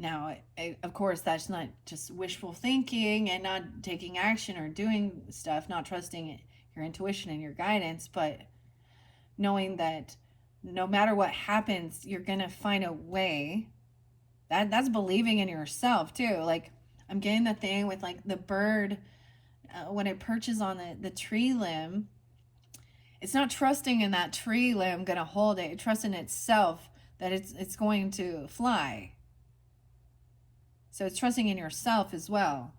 Now, of course, that's not just wishful thinking and not taking action or doing stuff, not trusting your intuition and your guidance, but knowing that no matter what happens, you're going to find a way. That's believing in yourself, too. Like, I'm getting the thing with, like, the bird, when it perches on the tree limb, it's not trusting in that tree limb going to hold it. It trusts in itself that it's going to fly. So it's trusting in yourself as well.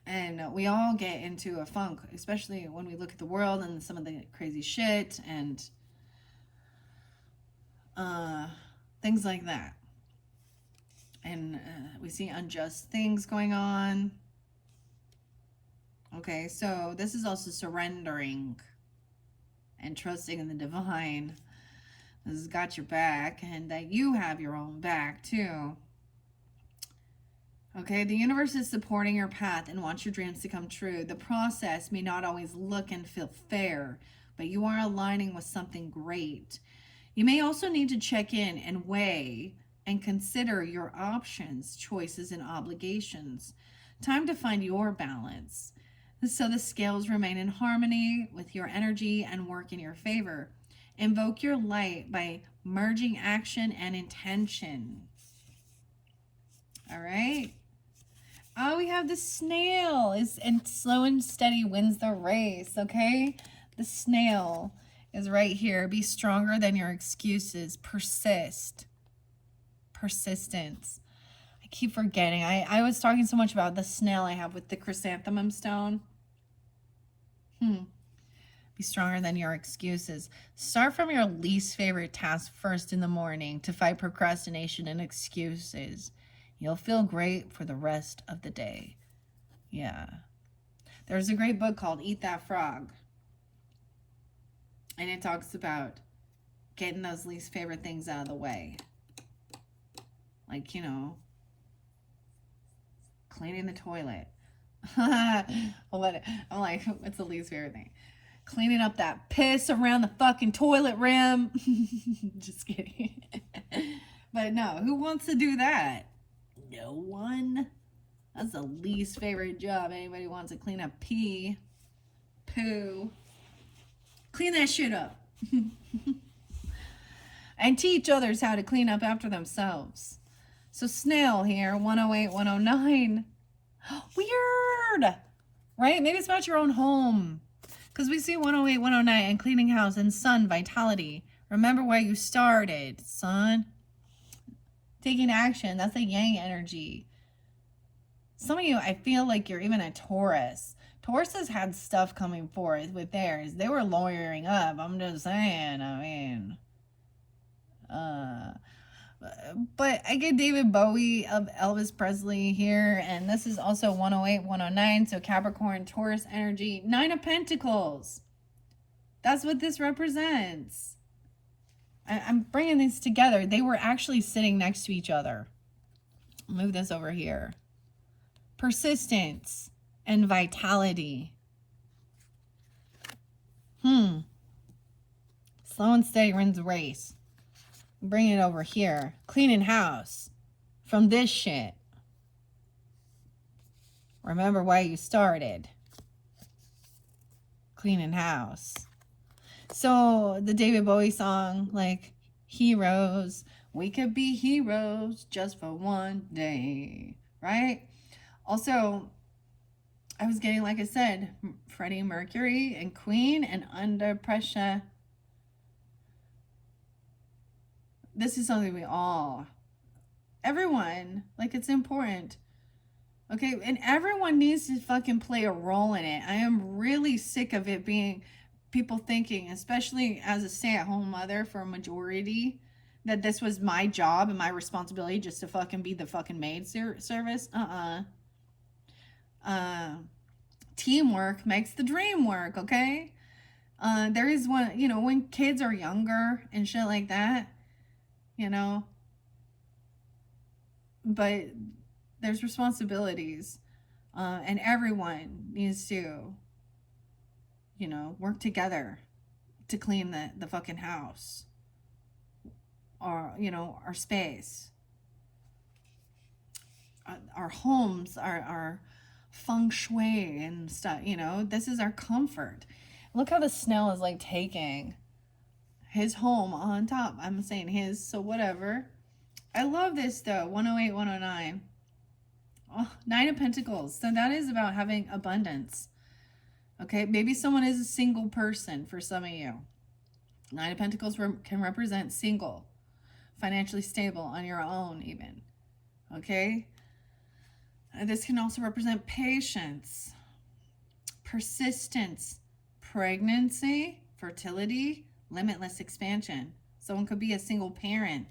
And we all get into a funk, especially when we look at the world and some of the crazy shit and things like that. And we see unjust things going on. Okay, so this is also surrendering and trusting in the divine. This has got your back, and that you have your own back too. Okay, the universe is supporting your path and wants your dreams to come true. The process may not always look and feel fair, but you are aligning with something great. You may also need to check in and weigh and consider your options, choices, and obligations. Time to find your balance, so the scales remain in harmony with your energy and work in your favor. Invoke your light by merging action and intention. All right. Oh, we have the snail and slow and steady wins the race. Okay. The snail is right here. Be stronger than your excuses. Persist. Persistence. I keep forgetting. I was talking so much about the snail I have with the chrysanthemum stone. Be stronger than your excuses. Start from your least favorite task first in the morning to fight procrastination and excuses. You'll feel great for the rest of the day. Yeah. There's a great book called Eat That Frog. And it talks about getting those least favorite things out of the way. Like, cleaning the toilet. I'm like, what's the least favorite thing? Cleaning up that piss around the fucking toilet rim. Just kidding. But no, who wants to do that? No one. That's the least favorite job anybody wants to clean up poo. Clean that shit up. And teach others how to clean up after themselves. So snail here, 108, 109. Weird. Right? Maybe it's about your own home. Because we see 108, 109 and cleaning house and sun, vitality. Remember where you started, son. Taking action. That's the yang energy. Some of you, I feel like you're even a Taurus. Tauruses had stuff coming forth with theirs. They were lawyering up. I'm just saying. I mean. But I get David Bowie of Elvis Presley here, and this is also 108, 109, so Capricorn, Taurus energy, 9 of Pentacles. That's what this represents. I'm bringing these together. They were actually sitting next to each other. Move this over here. Persistence and vitality. Slow and steady wins the race. Bring it over here. Cleaning house from this shit. Remember why you started. Cleaning house. So the David Bowie song, like, heroes, we could be heroes just for one day, right? Also, I was getting, like I said, Freddie Mercury and Queen and Under Pressure. This is something we all, everyone, like, it's important. Okay, and everyone needs to fucking play a role in it. I am really sick of it being people thinking, especially as a stay-at-home mother for a majority, that this was my job and my responsibility just to fucking be the fucking maid service. Teamwork makes the dream work, okay? There is one, you know, when kids are younger and shit like that, you know, but there's responsibilities, and everyone needs to, you know, work together to clean the fucking house, or, you know, our space, our homes, our feng shui and stuff, you know, this is our comfort. Look how the snail is like taking his home on top. I'm saying his, so whatever. I love this though. 108, 109. Oh, Nine of Pentacles. So that is about having abundance. Okay, maybe someone is a single person for some of you. Nine of Pentacles can represent single, financially stable, on your own even. Okay, this can also represent patience, persistence, pregnancy, fertility, limitless expansion. Someone could be a single parent.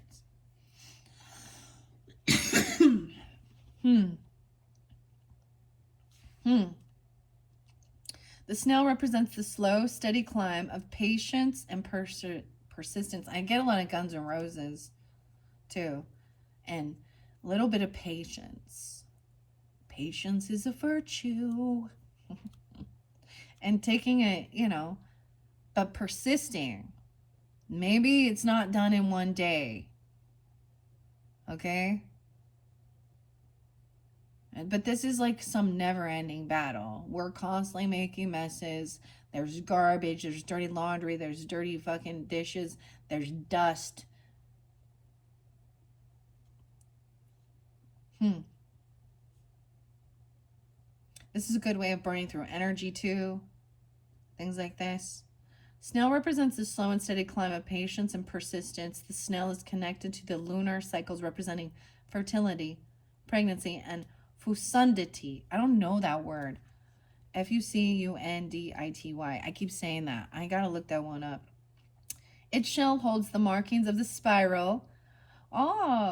The snail represents the slow, steady climb of patience and persistence. I get a lot of Guns N' Roses, too. And a little bit of patience. Patience is a virtue. And taking it, you know, but persisting. Maybe it's not done in one day. Okay? But this is like some never-ending battle. We're constantly making messes. There's garbage. There's dirty laundry. There's dirty fucking dishes. There's dust. This is a good way of burning through energy too. Things like this. Snail represents the slow and steady climb of patience and persistence. The snail is connected to the lunar cycles representing fertility, pregnancy, and fecundity. I don't know that word. Fecundity. I keep saying that. I gotta look that one up. Its shell holds the markings of the spiral,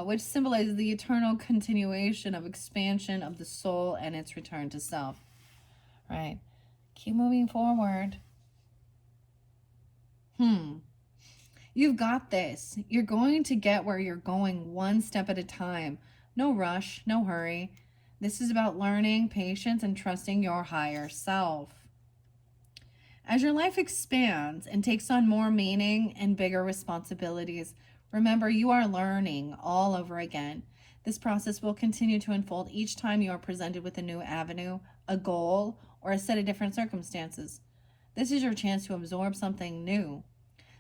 which symbolizes the eternal continuation of expansion of the soul and its return to self. Right. Keep moving forward. You've got this. You're going to get where you're going one step at a time. No rush, no hurry. This is about learning, patience, and trusting your higher self. As your life expands and takes on more meaning and bigger responsibilities, remember you are learning all over again. This process will continue to unfold each time you are presented with a new avenue, a goal, or a set of different circumstances. This is your chance to absorb something new.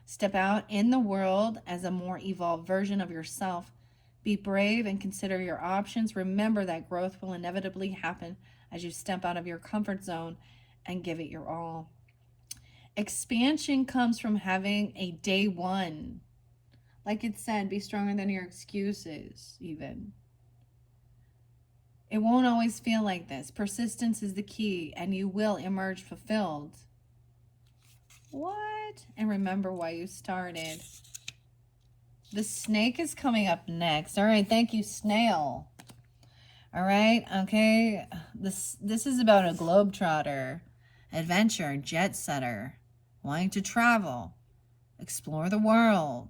Step out in the world as a more evolved version of yourself. Be brave and consider your options. Remember that growth will inevitably happen as you step out of your comfort zone and give it your all. Expansion comes from having a day one. Like it said, be stronger than your excuses, even. It won't always feel like this. Persistence is the key, and you will emerge fulfilled. What? And remember why you started. The snake is coming up next. All right, thank you, snail. All right, okay. This is about a globetrotter, adventure, jet setter, wanting to travel, explore the world.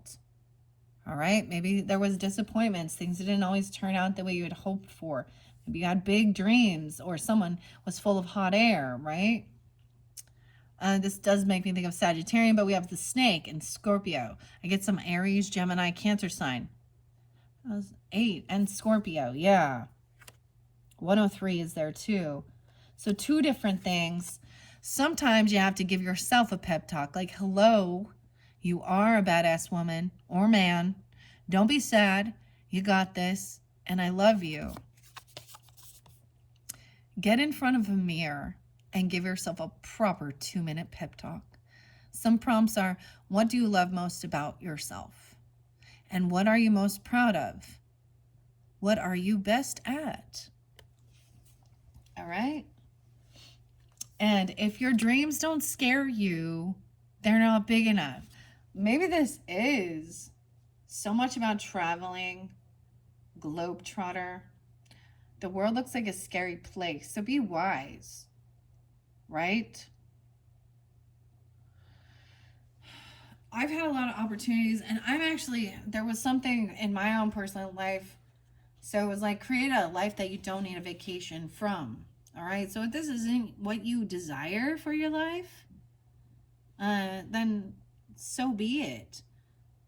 All right, maybe there was disappointments. Things didn't always turn out the way you had hoped for. Maybe you had big dreams, or someone was full of hot air, right? This does make me think of Sagittarian, but we have the snake and Scorpio. I get some Aries, Gemini, Cancer sign. 8 and Scorpio, yeah. 103 is there too. So two different things. Sometimes you have to give yourself a pep talk like, hello, you are a badass woman or man. Don't be sad. You got this. And I love you. Get in front of a mirror and give yourself a proper 2-minute pep talk. Some prompts are, what do you love most about yourself? And what are you most proud of? What are you best at? All right. And if your dreams don't scare you, they're not big enough. Maybe this is so much about traveling, globetrotter. The world looks like a scary place, so be wise, right? I've had a lot of opportunities, and there was something in my own personal life. So it was like, create a life that you don't need a vacation from. All right. So if this isn't what you desire for your life, then so be it.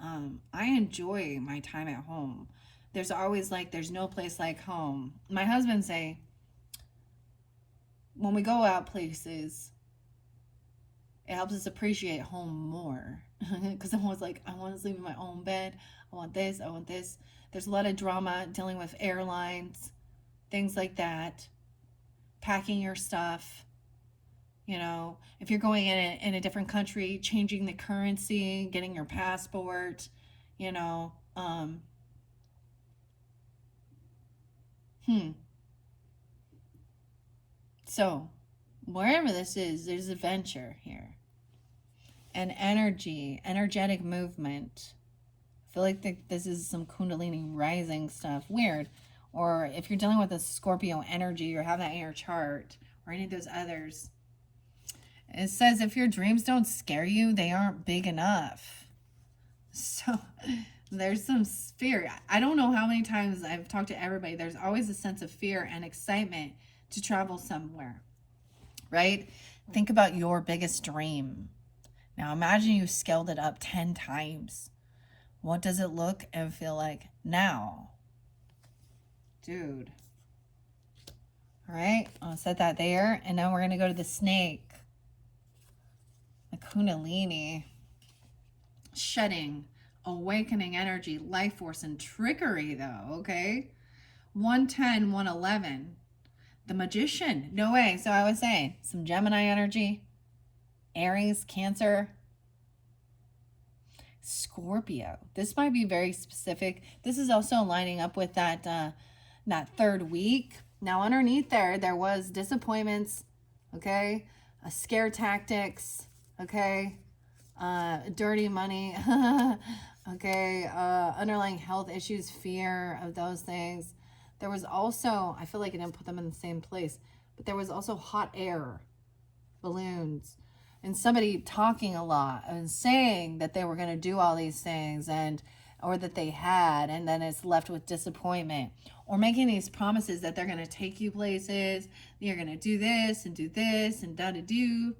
I enjoy my time at home. There's always there's no place like home. My husband say, when we go out places, it helps us appreciate home more. Because I'm always like, I want to sleep in my own bed. I want this. I want this. There's a lot of drama dealing with airlines, things like that. Packing your stuff. You know, if you're going in a different country, changing the currency, getting your passport, you know. So, wherever this is, there's adventure here. And energy, energetic movement. I feel like this is some Kundalini rising stuff. Weird. Or if you're dealing with a Scorpio energy or have that in your chart or any of those others, it says if your dreams don't scare you, they aren't big enough. So there's some fear. I don't know how many times I've talked to everybody. There's always a sense of fear and excitement to travel somewhere, right? Think about your biggest dream. Now imagine you scaled it up 10 times. What does it look and feel like now? Dude. All right, I'll set that there. And now we're going to go to the snake. The Kundalini. Shedding, awakening energy, life force, and trickery, though, okay? 110, 111. The Magician. No way. So I was saying, some Gemini energy. Aries, Cancer. Scorpio. This might be very specific. This is also lining up with that third week. Now underneath there was disappointments, okay? Scare tactics, okay? Dirty money, okay? Underlying health issues, fear of those things. There was also, I feel like I didn't put them in the same place, but there was also hot air balloons. And somebody talking a lot and saying that they were going to do all these things or that they had, and then it's left with disappointment, or making these promises that they're going to take you places, you're going to do this and da-da-do,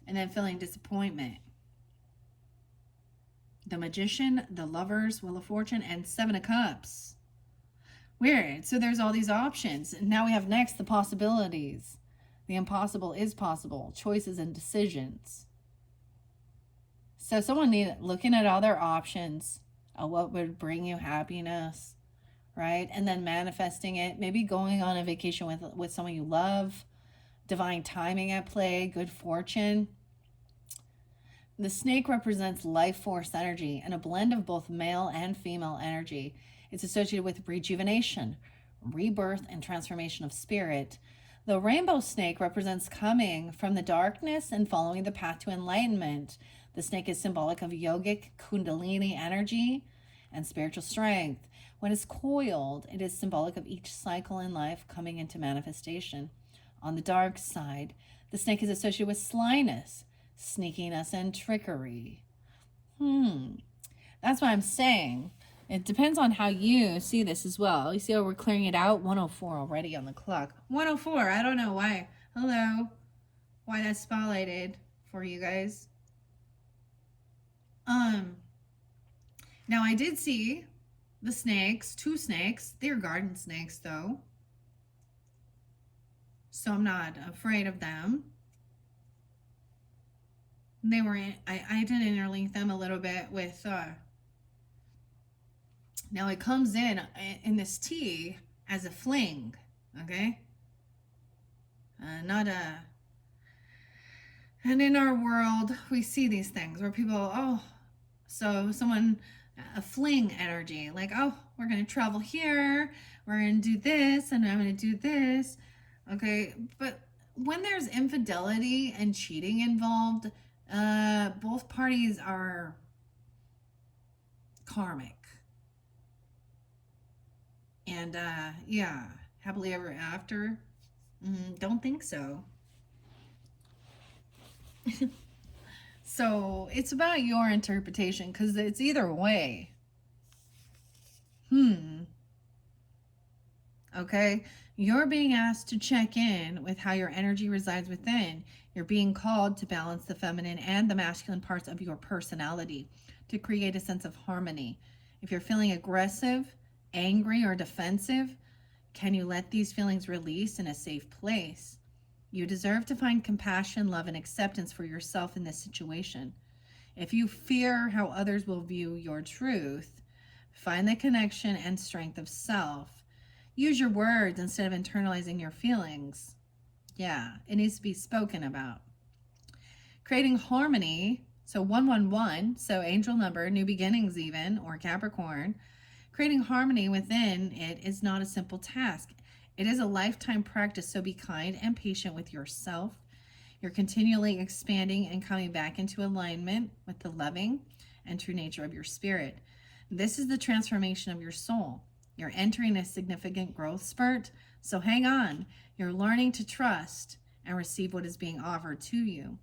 and then feeling disappointment. The Magician, the Lovers, Wheel of Fortune, and Seven of Cups. Weird. So there's all these options. And now we have next the possibilities. The impossible is possible. Choices and decisions. So someone looking at all their options of what would bring you happiness, right? And then manifesting it. Maybe going on a vacation with someone you love. Divine timing at play. Good fortune. The snake represents life force energy and a blend of both male and female energy. It's associated with rejuvenation, rebirth, and transformation of spirit. The rainbow snake represents coming from the darkness and following the path to enlightenment. The snake is symbolic of yogic kundalini energy and spiritual strength. When it's coiled, it is symbolic of each cycle in life coming into manifestation. On the dark side, the snake is associated with slyness, sneakiness, and trickery. That's what I'm saying. It depends on how you see this as well. You see how we're clearing it out? 104 already on the clock. 104. I don't know why. Hello. Why that's spotlighted for you guys. Now I did see the snakes, 2 snakes. They're garden snakes though. So I'm not afraid of them. They were I did interlink them a little bit with now it comes in this tea as a fling, okay? Not a And in our world, we see these things where people, oh, so someone, a fling energy, like, oh, we're going to travel here, we're going to do this, and I'm going to do this. Okay. But when there's infidelity and cheating involved, both parties are karmic. And yeah, happily ever after. Don't think so. So it's about your interpretation because it's either way. Okay. You're being asked to check in with how your energy resides within. You're being called to balance the feminine and the masculine parts of your personality to create a sense of harmony. If you're feeling aggressive, angry, or defensive, can you let these feelings release in a safe place? You deserve to find compassion, love, and acceptance for yourself in this situation. If you fear how others will view your truth, find the connection and strength of self. Use your words instead of internalizing your feelings. Yeah, it needs to be spoken about. Creating harmony, so 111, so angel number, new beginnings even, or Capricorn. Creating harmony within it is not a simple task. It is a lifetime practice, so be kind and patient with yourself. You're continually expanding and coming back into alignment with the loving and true nature of your spirit. This is the transformation of your soul. You're entering a significant growth spurt, so hang on. You're learning to trust and receive what is being offered to you.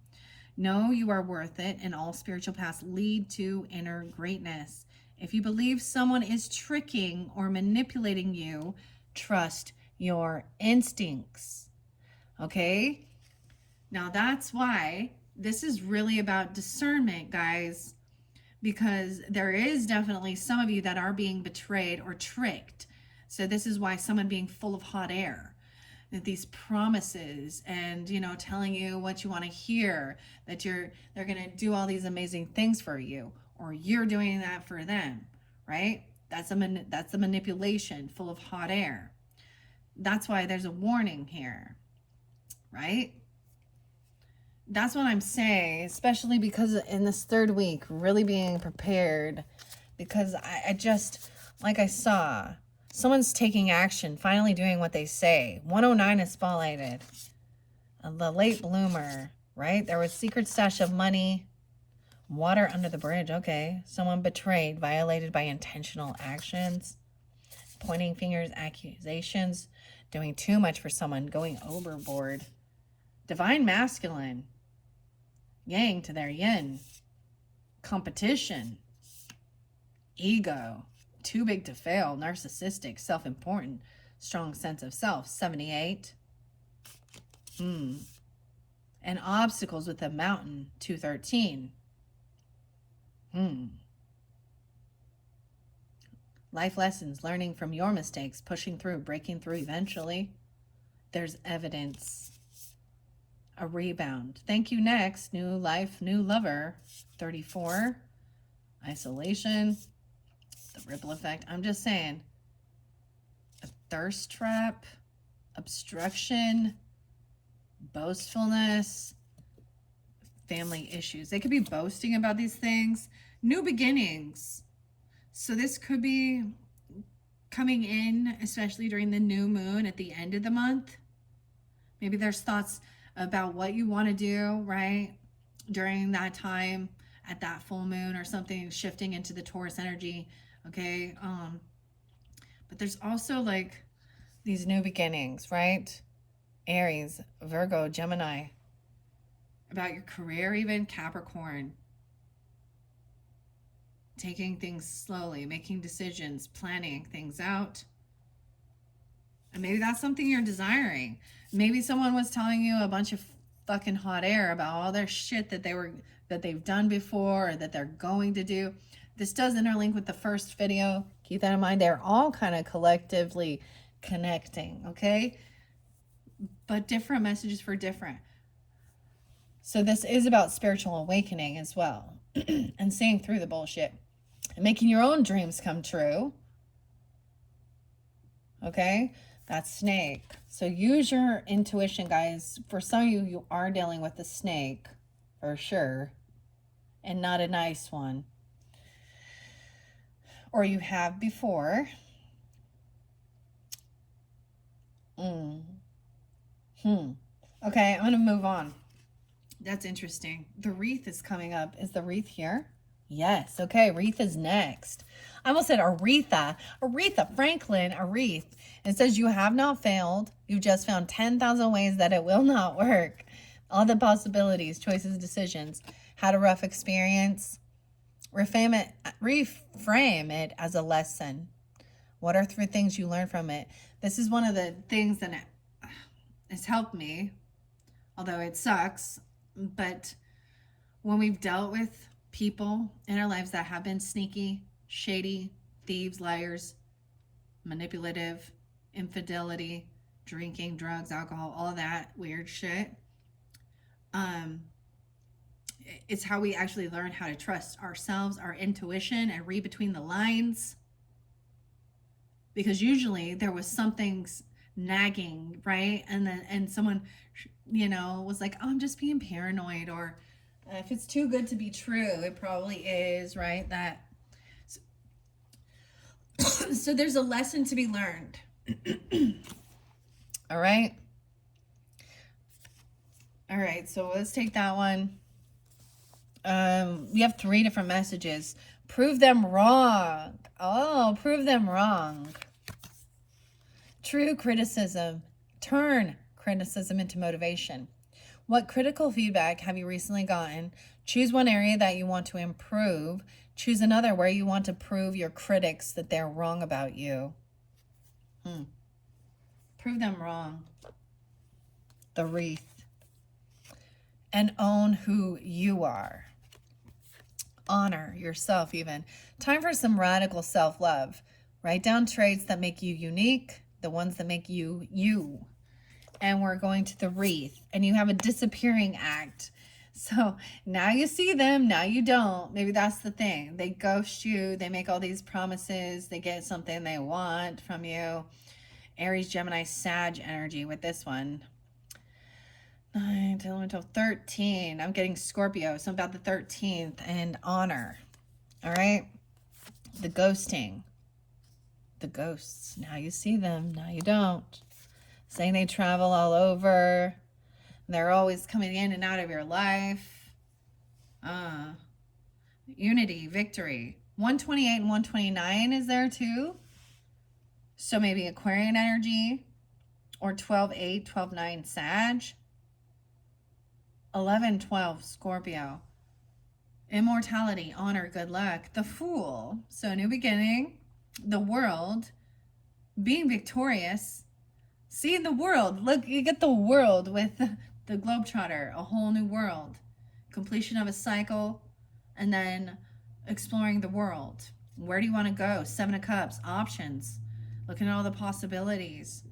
Know you are worth it, and all spiritual paths lead to inner greatness. If you believe someone is tricking or manipulating you, trust your instincts. Okay? Now that's why this is really about discernment, guys, because there is definitely some of you that are being betrayed or tricked. So this is why someone being full of hot air, that these promises and, telling you what you want to hear, that they're going to do all these amazing things for you, or you're doing that for them, right? That's a manipulation, full of hot air. That's why there's a warning here, right? That's what I'm saying, especially because in this third week, really being prepared, because I just, like I saw, someone's taking action, finally doing what they say. 109 is spotlighted. The late bloomer, right? There was secret stash of money, water under the bridge. Okay. Someone betrayed, violated by intentional actions, pointing fingers, accusations, doing too much for someone, going overboard. Divine masculine. Yang to their yin. Competition. Ego. Too big to fail. Narcissistic. Self-important. Strong sense of self. 78. And obstacles with a mountain. 213. Life lessons. Learning from your mistakes. Pushing through. Breaking through eventually. There's evidence. A rebound. Thank you. Next. New life, new lover. 34. Isolation. The ripple effect. I'm just saying. A thirst trap. Obstruction. Boastfulness. Family issues. They could be boasting about these things. New beginnings. So this could be coming in, especially during the new moon at the end of the month. Maybe there's thoughts about what you want to do, right? During that time at that full moon or something, shifting into the Taurus energy. Okay. But there's also like these new beginnings, right? Aries, Virgo, Gemini, about your career, even Capricorn, taking things slowly, making decisions, planning things out. And maybe that's something you're desiring. Maybe someone was telling you a bunch of fucking hot air about all their shit that they've done before or that they're going to do. This does interlink with the first video. Keep that in mind. They're all kind of collectively connecting, okay? but different messages for different. So this is about spiritual awakening as well, and seeing through the bullshit and making your own dreams come true. Okay, that's snake. So use your intuition, guys. For some of you, you are dealing with a snake for sure, and not a nice one, or you have before. Okay, I'm gonna move on. That's interesting. The wreath is coming up. Is the wreath here? Yes. Okay, wreath is next. I almost said Aretha. Aretha Franklin, a wreath. It says you have not failed. You've just found 10,000 ways that it will not work. All the possibilities, choices, decisions. Had a rough experience. Reframe it as a lesson. What are 3 things you learned from it? This is one of the things that has helped me, although it sucks. But when we've dealt with people in our lives that have been sneaky, shady, thieves, liars, manipulative, infidelity, drinking, drugs, alcohol, all that weird shit, it's how we actually learn how to trust ourselves, our intuition, and read between the lines. Because usually there was something nagging, right? And someone, was like, oh, I'm just being paranoid, or if it's too good to be true, it probably is, right? So there's a lesson to be learned. All right. So let's take that one. We have 3 different messages. Prove them wrong. Oh, prove them wrong. True criticism. Turn criticism into motivation. What critical feedback have you recently gotten? Choose one area that you want to improve. Choose another where you want to prove your critics that they're wrong about you. Prove them wrong. The wreath. And own who you are. Honor yourself even. Time for some radical self-love. Write down traits that make you unique, the ones that make you you. And we're going to the wreath. And you have a disappearing act. So now you see them, now you don't. Maybe that's the thing. They ghost you. They make all these promises. They get something they want from you. Aries, Gemini, Sag energy with this one. 9, 10, 11, 12, 13. I'm getting Scorpio. So about the 13th. And honor. All right. The ghosting. The ghosts. Now you see them. Now you don't. Saying they travel all over. They're always coming in and out of your life. Unity, victory. 128 and 129 is there too. So maybe Aquarian energy. Or 12-8, 12-9 Sag. 11-12 Scorpio. Immortality, honor, good luck. The Fool. So new beginning. The World. Being victorious. Seeing the world. Look, you get the world with the Globetrotter. A whole new world. Completion of a cycle. And then exploring the world. Where do you want to go? 7 of Cups. Options. Looking at all the possibilities.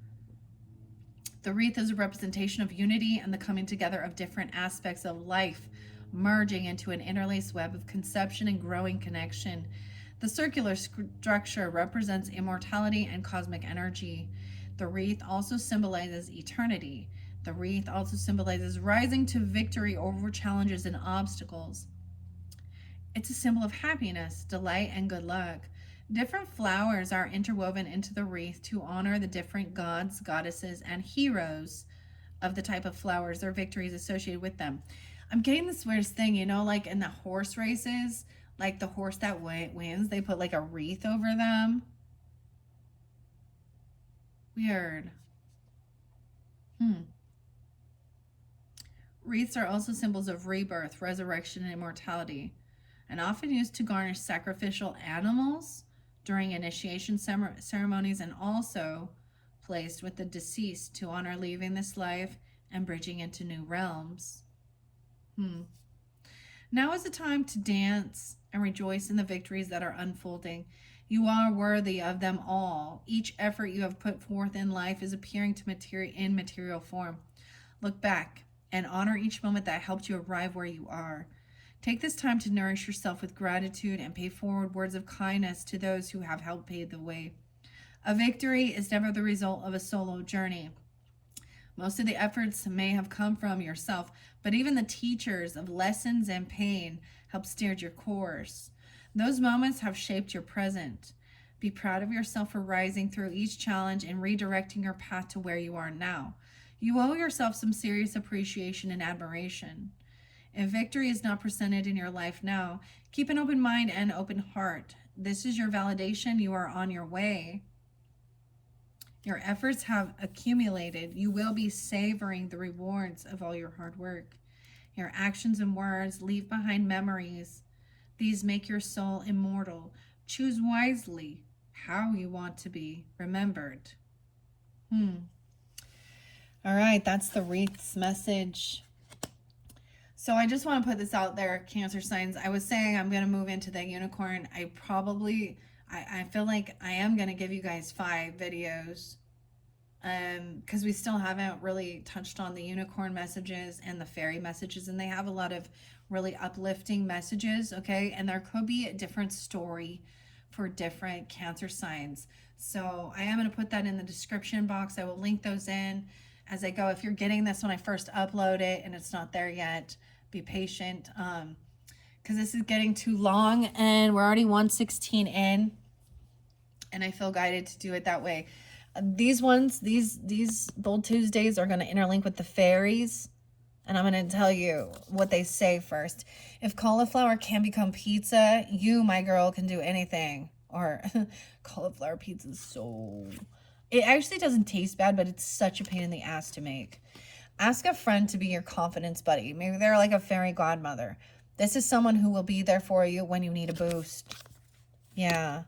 The wreath is a representation of unity and the coming together of different aspects of life, merging into an interlaced web of conception and growing connection. The circular structure represents immortality and cosmic energy. The wreath also symbolizes eternity. The wreath also symbolizes rising to victory over challenges and obstacles. It's a symbol of happiness, delight, and good luck. Different flowers are interwoven into the wreath to honor the different gods, goddesses, and heroes of the type of flowers or victories associated with them. I'm getting this weird thing, like in the horse races, like the horse that wins, they put like a wreath over them. Weird. Wreaths are also symbols of rebirth, resurrection, and immortality, and often used to garnish sacrificial animals during initiation ceremonies, and also placed with the deceased to honor leaving this life and bridging into new realms. Now is the time to dance and rejoice in the victories that are unfolding. You are worthy of them all. Each effort you have put forth in life is appearing to in material form. Look back and honor each moment that helped you arrive where you are. Take this time to nourish yourself with gratitude and pay forward words of kindness to those who have helped pave the way. A victory is never the result of a solo journey. Most of the efforts may have come from yourself, but even the teachers of lessons and pain helped steer your course. Those moments have shaped your present. Be proud of yourself for rising through each challenge and redirecting your path to where you are now. You owe yourself some serious appreciation and admiration. If victory is not presented in your life now, keep an open mind and open heart. This is your validation. You are on your way. Your efforts have accumulated. You will be savoring the rewards of all your hard work. Your actions and words leave behind memories. These make your soul immortal. Choose wisely how you want to be remembered. All right, that's the wreath's message. So I just want to put this out there, Cancer signs. I was saying I'm going to move into the unicorn. I feel like I am going to give you guys 5 videos because we still haven't really touched on the unicorn messages and the fairy messages, and they have a lot of really uplifting messages, okay? And there could be a different story for different Cancer signs. So I am going to put that in the description box. I will link those in as I go. If you're getting this when I first upload it and it's not there yet, be patient because this is getting too long and we're already 116 in, and I feel guided to do it that way. These ones, these Bold Tuesdays are going to interlink with the fairies, and I'm going to tell you what they say first. If cauliflower can become pizza, you, my girl, can do anything. Or cauliflower pizza is so... It actually doesn't taste bad, but it's such a pain in the ass to make. Ask a friend to be your confidence buddy. Maybe they're like a fairy godmother. This is someone who will be there for you when you need a boost. Yeah.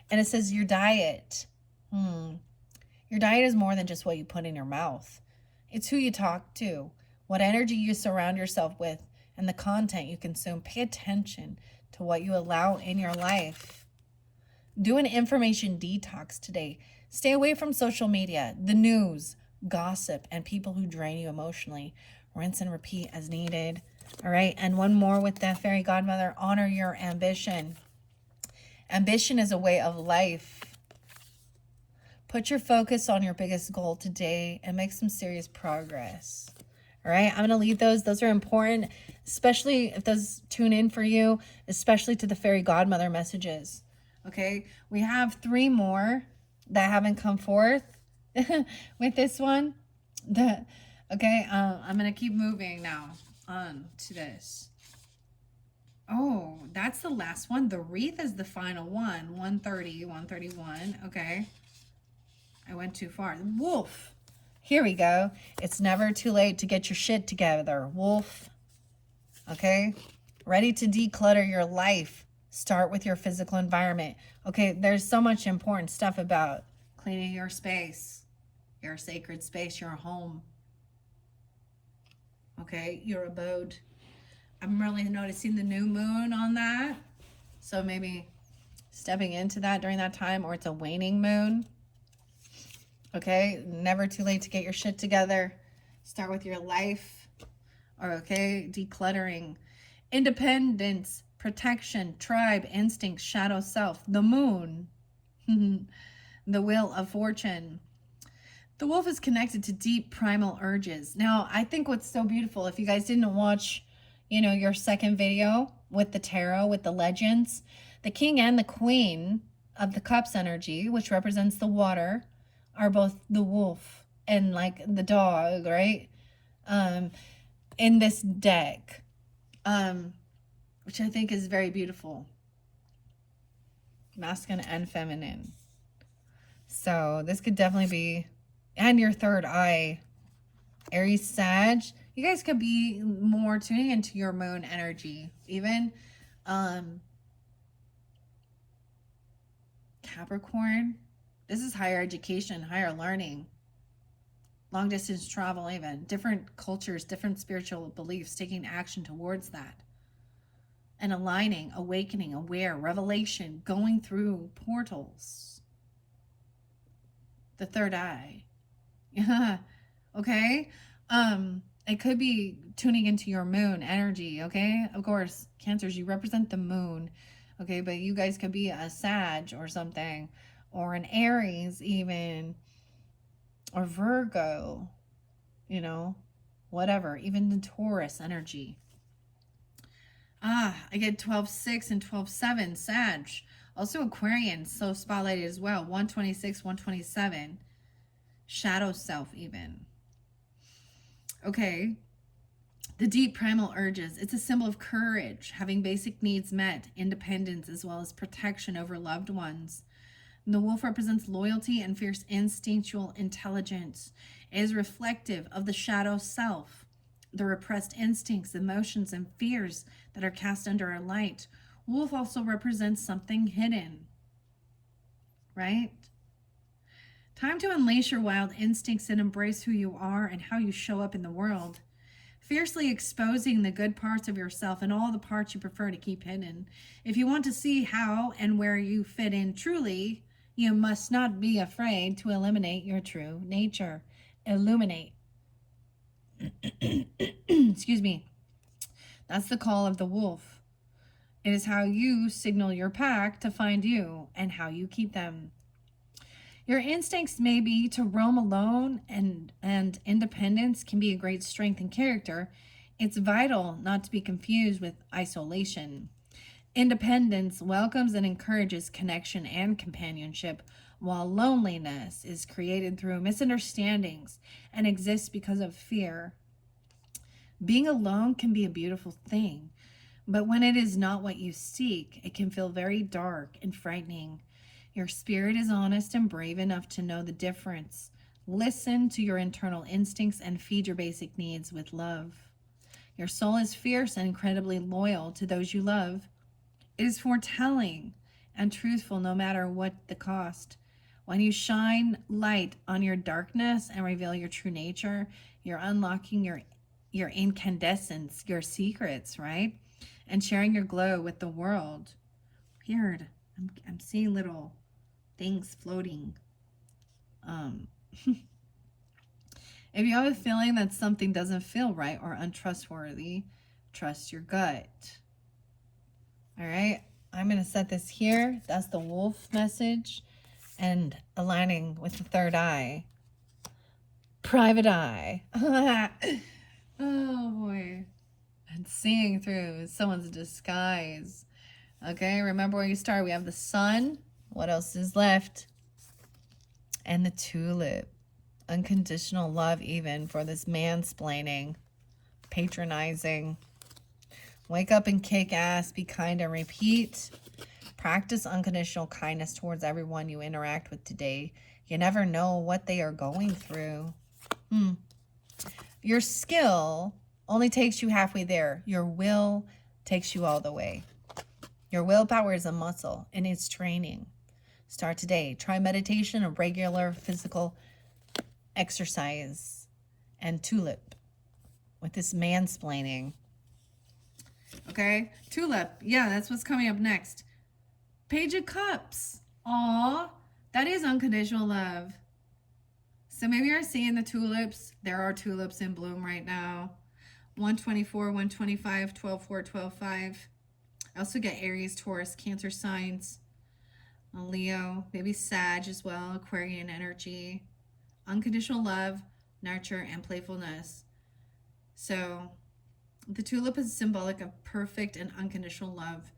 And it says your diet. Your diet is more than just what you put in your mouth. It's who you talk to, what energy you surround yourself with, and the content you consume. Pay attention to what you allow in your life. Do an information detox today. Stay away from social media, the news, gossip, and people who drain you emotionally. Rinse and repeat as needed. All right, and one more with the fairy godmother. Honor your ambition. Ambition is a way of life. Put your focus on your biggest goal today and make some serious progress. All right, I'm going to leave those. Those are important, especially if those tune in for you, especially to the fairy godmother messages. Okay, we have 3 more that haven't come forth with this one. Okay, I'm going to keep moving now on to this. Oh, that's the last one. The wreath is the final one. 130, 131. Okay. I went too far. Wolf. Here we go. It's never too late to get your shit together. Wolf. Okay. Ready to declutter your life. Start with your physical environment. Okay. There's so much important stuff about cleaning your space, your sacred space, your home. Okay. Your abode. I'm really noticing the new moon on that. So maybe stepping into that during that time, or it's a waning moon. Okay, never too late to get your shit together. Start with your life. Or, okay, decluttering. Independence, protection, tribe, instinct, shadow self, the moon, the wheel of fortune. The wolf is connected to deep primal urges. Now, I think what's so beautiful, if you guys didn't watch, your second video with the tarot, with the legends, the king and the queen of the cups energy, which represents the water, are both the wolf and like the dog, right? In this deck, which I think is very beautiful. Masculine and feminine. So this could definitely be, and your third eye, Aries, Sag. You guys could be more tuning into your moon energy, even. Capricorn. This is higher education, higher learning, long distance travel, even different cultures, different spiritual beliefs, taking action towards that. and aligning, awakening, aware, revelation, going through portals. The third eye. Yeah. Okay. It could be tuning into your moon energy. Okay. Of course, Cancers, you represent the moon. Okay. But you guys could be a Sag or something, or an Aries even, or Virgo, you know, whatever, even the Taurus energy. I get 12-6 and 12-7, Sag. Also Aquarian, so spotlighted as well. 126, 127. Shadow self even. Okay. The deep primal urges. It's a symbol of courage, having basic needs met, independence, as well as protection over loved ones. And the wolf represents loyalty and fierce instinctual intelligence. It is reflective of the shadow self, the repressed instincts, emotions, and fears that are cast under a light. Wolf also represents something hidden, right? Time to unleash your wild instincts and embrace who you are and how you show up in the world. Fiercely exposing the good parts of yourself and all the parts you prefer to keep hidden. If you want to see how and where you fit in truly, you must not be afraid to eliminate your true nature. Illuminate. Excuse me. That's the call of the wolf. It is how you signal your pack to find you and how you keep them. Your instincts may be to roam alone, and independence can be a great strength and character. It's vital not to be confused with isolation. Independence welcomes and encourages connection and companionship, while loneliness is created through misunderstandings and exists because of fear. Being alone can be a beautiful thing, but when it is not what you seek, it can feel very dark and frightening. Your spirit is honest and brave enough to know the difference. Listen to your internal instincts and feed your basic needs with love. Your soul is fierce and incredibly loyal to those you love. It is foretelling and truthful no matter what the cost. When you shine light on your darkness and reveal your true nature, you're unlocking your incandescence, your secrets, right? And sharing your glow with the world. Weird. I'm seeing little things floating. If you have a feeling that something doesn't feel right or untrustworthy, trust your gut. All right, I'm going to set this here. That's the wolf message, and aligning with the third eye. Private eye. Oh boy. And seeing through someone's disguise. Okay, remember where you start. We have the sun. What else is left? And the tulip. Unconditional love even for this mansplaining, patronizing. Wake up and kick ass. Be kind and repeat. Practice unconditional kindness towards everyone you interact with today. You never know what they are going through. Your skill only takes you halfway there. Your will takes you all the way. Your willpower is a muscle and it's training. Start today. Try meditation and regular physical exercise and tulip with this mansplaining. Okay, tulip. Yeah, that's what's coming up next. Page of Cups. Aw, that is unconditional love. So maybe you're seeing the tulips. There are tulips in bloom right now. 124, 125, 12-4, 12-5. I also get Aries, Taurus, Cancer signs. Leo, maybe Sag as well, Aquarian energy. Unconditional love, nurture, and playfulness. So the tulip is symbolic of perfect and unconditional love.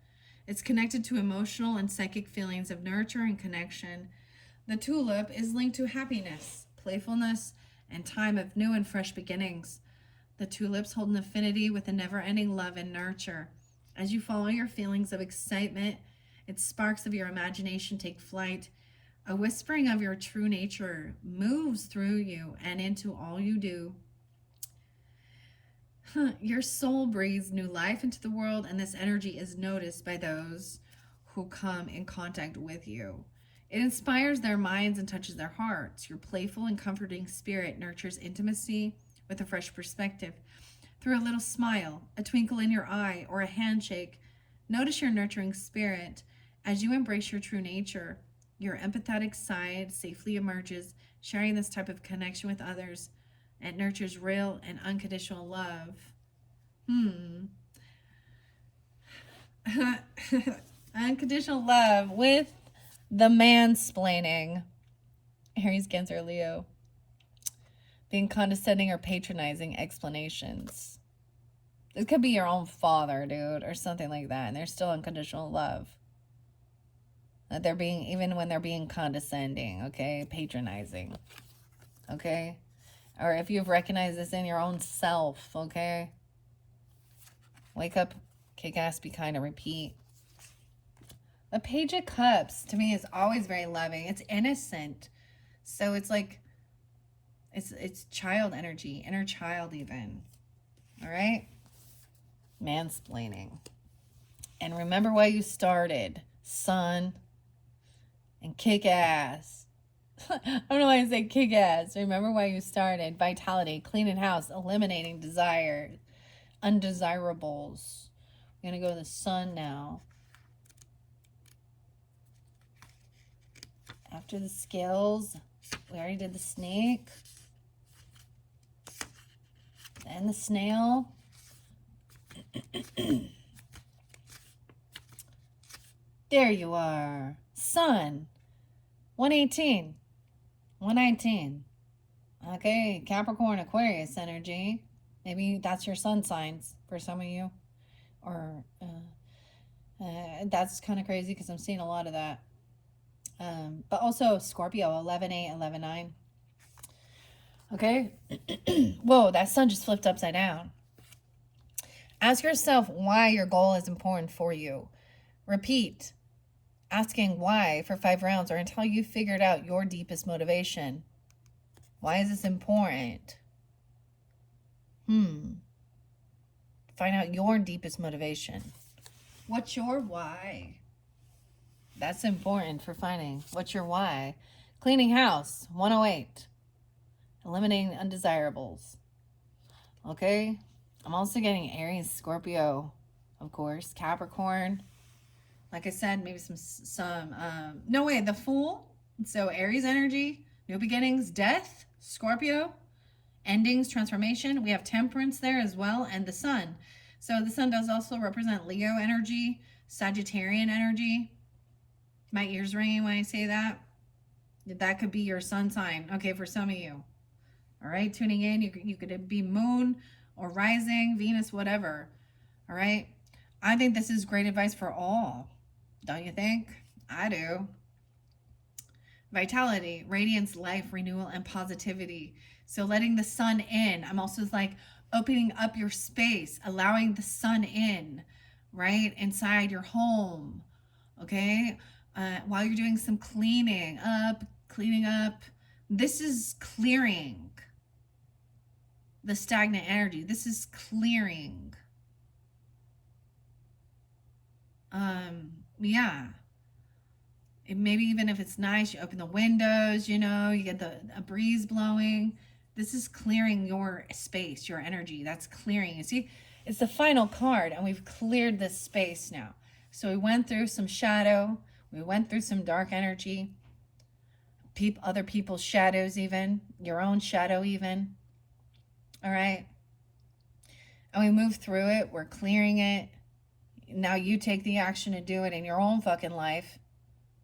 It's connected to emotional and psychic feelings of nurture and connection. The tulip is linked to happiness, playfulness, and time of new and fresh beginnings. The tulips hold an affinity with a never-ending love and nurture. As you follow your feelings of excitement, its sparks of your imagination take flight. A whispering of your true nature moves through you and into all you do. Your soul breathes new life into the world, and this energy is noticed by those who come in contact with you. It inspires their minds and touches their hearts. Your playful and comforting spirit nurtures intimacy with a fresh perspective. Through a little smile, a twinkle in your eye, or a handshake, Notice your nurturing spirit. As you embrace your true nature, your empathetic side safely emerges, sharing this type of connection with others. It nurtures real and unconditional love. Unconditional love with the mansplaining. Aries, Cancer, Leo. Being condescending or patronizing explanations. It could be your own father, dude, or something like that, and there's still unconditional love. That they're being, even when they're being condescending, okay, patronizing, okay, or if you've recognized this in your own self, okay, wake up, kick ass, be kind, and repeat. The Page of Cups to me is always very loving. It's innocent, so it's like it's child energy, inner child, even. All right. Mansplaining. And remember why you started. Sun and kick ass. I don't know why I say kick ass. Remember why you started. Vitality, cleaning house, eliminating desire, undesirables. We're going to go to the Sun now. After the Scales, we already did the Snake. And the Snail. There you are. Sun. 118. 119. Okay, Capricorn, Aquarius energy. Maybe that's your sun signs for some of you. Or that's kind of crazy because I'm seeing a lot of that. But also Scorpio, 11-8, 11-9. Okay? Whoa, that sun just flipped upside down. Ask yourself why your goal is important for you. Repeat. Asking why for 5 rounds or until you figured out your deepest motivation. Why is this important? Find out your deepest motivation. What's your why? That's important for finding. What's your why? Cleaning house, 108. Eliminating undesirables. Okay? I'm also getting Aries, Scorpio, of course. Capricorn. Like I said, maybe no way, the Fool. So Aries energy, new beginnings, death, Scorpio, endings, transformation. We have Temperance there as well, and the Sun. So the Sun does also represent Leo energy, Sagittarian energy. My ears ringing when I say that. That could be your sun sign. Okay, for some of you. All right, tuning in, you could be Moon or Rising, Venus, whatever. All right. I think this is great advice for all. Don't you think? I do. Vitality, radiance, life, renewal, and positivity. So letting the sun in. I'm also like opening up your space, allowing the sun in, right? Inside your home. Okay. While you're doing some cleaning up. This is clearing the stagnant energy. This is clearing. Yeah. Maybe even if it's nice, you open the windows, you get a breeze blowing. This is clearing your space, your energy. That's clearing. You see, it's the final card, and we've cleared this space now. So we went through some shadow. We went through some dark energy. Other people's shadows even. Your own shadow even. All right? And we moved through it. We're clearing it. Now you take the action to do it in your own fucking life.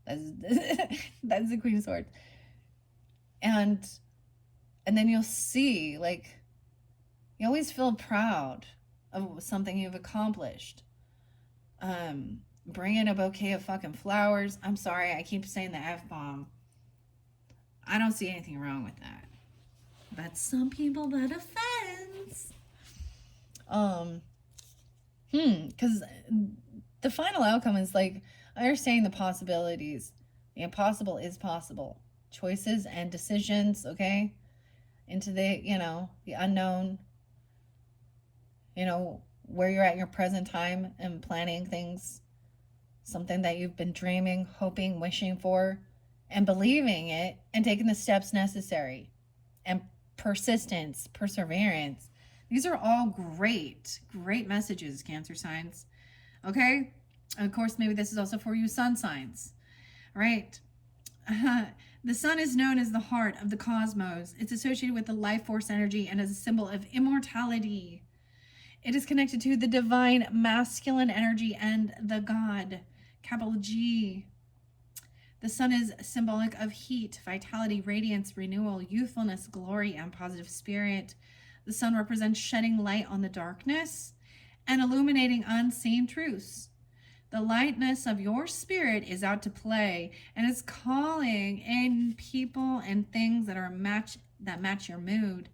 That's the Queen of Swords. And then you'll see, like, you always feel proud of something you've accomplished. Bring in a bouquet of fucking flowers. I'm sorry, I keep saying the F-bomb. I don't see anything wrong with that. But some people, that offends. Because the final outcome is like understanding the possibilities. The impossible is possible. Choices and decisions, okay? Into the, the unknown. Where you're at in your present time and planning things. Something that you've been dreaming, hoping, wishing for, and believing it, and taking the steps necessary. And persistence, perseverance. These are all great messages, Cancer signs. Okay? Of course, maybe this is also for you sun signs. All right. The sun is known as the heart of the cosmos. It's associated with the life force energy and is a symbol of immortality. It is connected to the divine masculine energy and the God, capital G. The sun is symbolic of heat, vitality, radiance, renewal, youthfulness, glory, and positive spirit. The sun represents shedding light on the darkness and illuminating unseen truths. The lightness of your spirit is out to play and is calling in people and things that match your mood.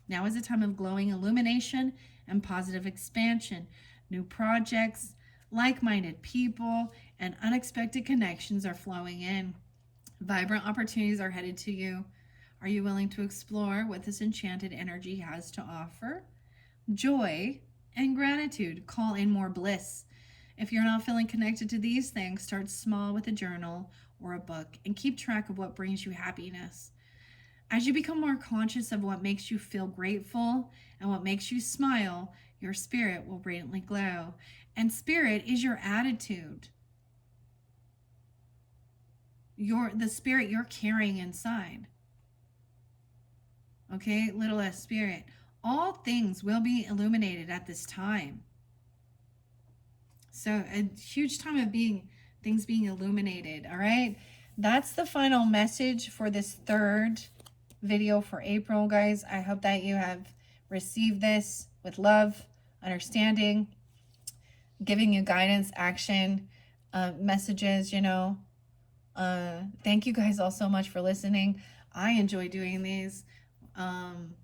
Now is a time of glowing illumination and positive expansion. New projects, like-minded people, and unexpected connections are flowing in. Vibrant opportunities are headed to you. Are you willing to explore what this enchanted energy has to offer? Joy and gratitude call in more bliss. If you're not feeling connected to these things, start small with a journal or a book and keep track of what brings you happiness. As you become more conscious of what makes you feel grateful and what makes you smile, your spirit will radiantly glow. And spirit is your attitude. The spirit you're carrying inside. Okay, little s spirit. All things will be illuminated at this time. So a huge time of things being illuminated. All right. That's the final message for this third video for April, guys. I hope that you have received this with love, understanding, giving you guidance, action, messages, you know. Thank you guys all so much for listening. I enjoy doing these. And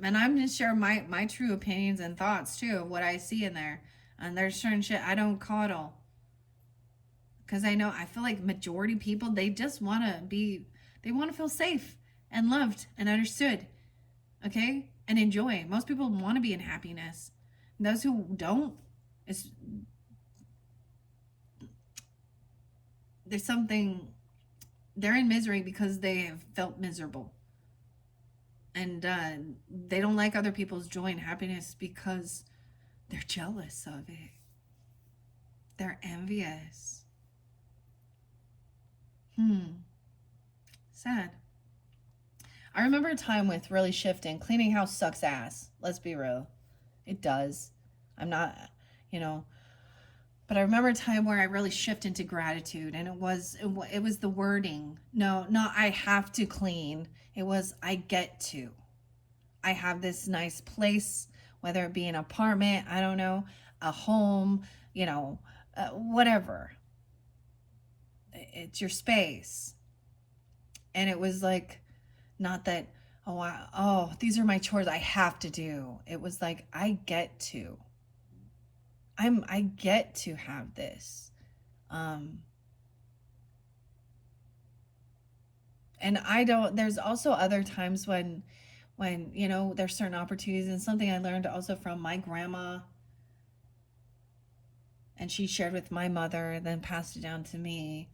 I'm just sharing my true opinions and thoughts too of what I see in there. And there's certain shit I don't coddle. Because I feel like majority people, they just want to feel safe and loved and understood. Okay? And enjoy. Most people want to be in happiness. And those who don't, they're in misery because they have felt miserable. And they don't like other people's joy and happiness because they're jealous of it. They're envious. Sad. I remember a time with really shifting. Cleaning house sucks ass. Let's be real. It does. I'm not, but I remember a time where I really shifted into gratitude, and it was the wording. No, not I have to clean. It was I get to. I have this nice place, whether it be an apartment, I don't know, a home, whatever. It's your space. And it was like, not that, these are my chores I have to do. It was like, I get to. I get to have this. And there's also other times when there's certain opportunities, and something I learned also from my grandma, and she shared with my mother, then passed it down to me,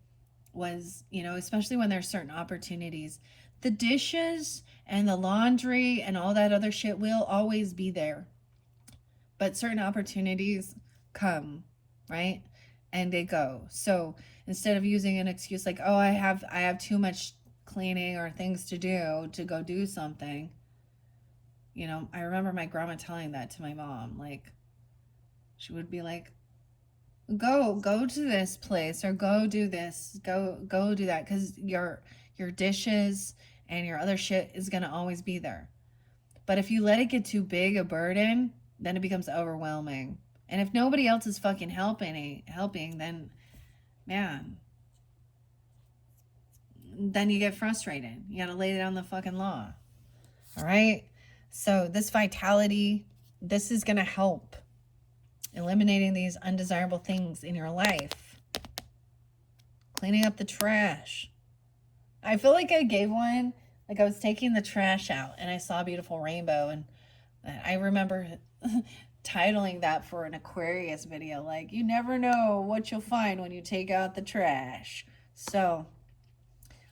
was, especially when there's certain opportunities, the dishes and the laundry and all that other shit will always be there. But certain opportunities come, right? And they go. So instead of using an excuse like, oh, I have too much cleaning or things to do to go do something. I remember my grandma telling that to my mom. Like, she would be like, go to this place, or go do this, go do that, because your dishes and your other shit is going to always be there. But if you let it get too big a burden, then it becomes overwhelming. And if nobody else is fucking helping, then, man, then you get frustrated. You got to lay down the fucking law. All right? So this vitality, this is going to help eliminating these undesirable things in your life. Cleaning up the trash. I feel like I gave one, like I was taking the trash out and I saw a beautiful rainbow, and I remember titling that for an Aquarius video, like, you never know what you'll find when you take out the trash. So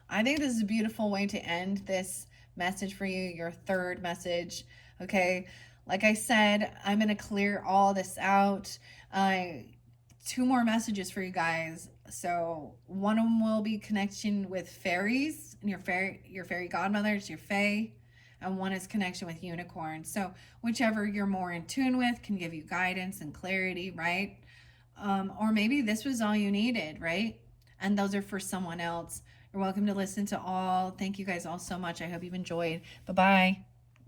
I think this is a beautiful way to end this message for you, your third message. Okay, like I said, I'm going to clear all this out. two more messages for you guys. So one of them will be connection with fairies and your fairy godmothers, your fae, and one is connection with unicorns. So whichever you're more in tune with can give you guidance and clarity, right? Or maybe this was all you needed, right? And those are for someone else. You're welcome to listen to all. Thank you guys all so much. I hope you've enjoyed. Bye bye.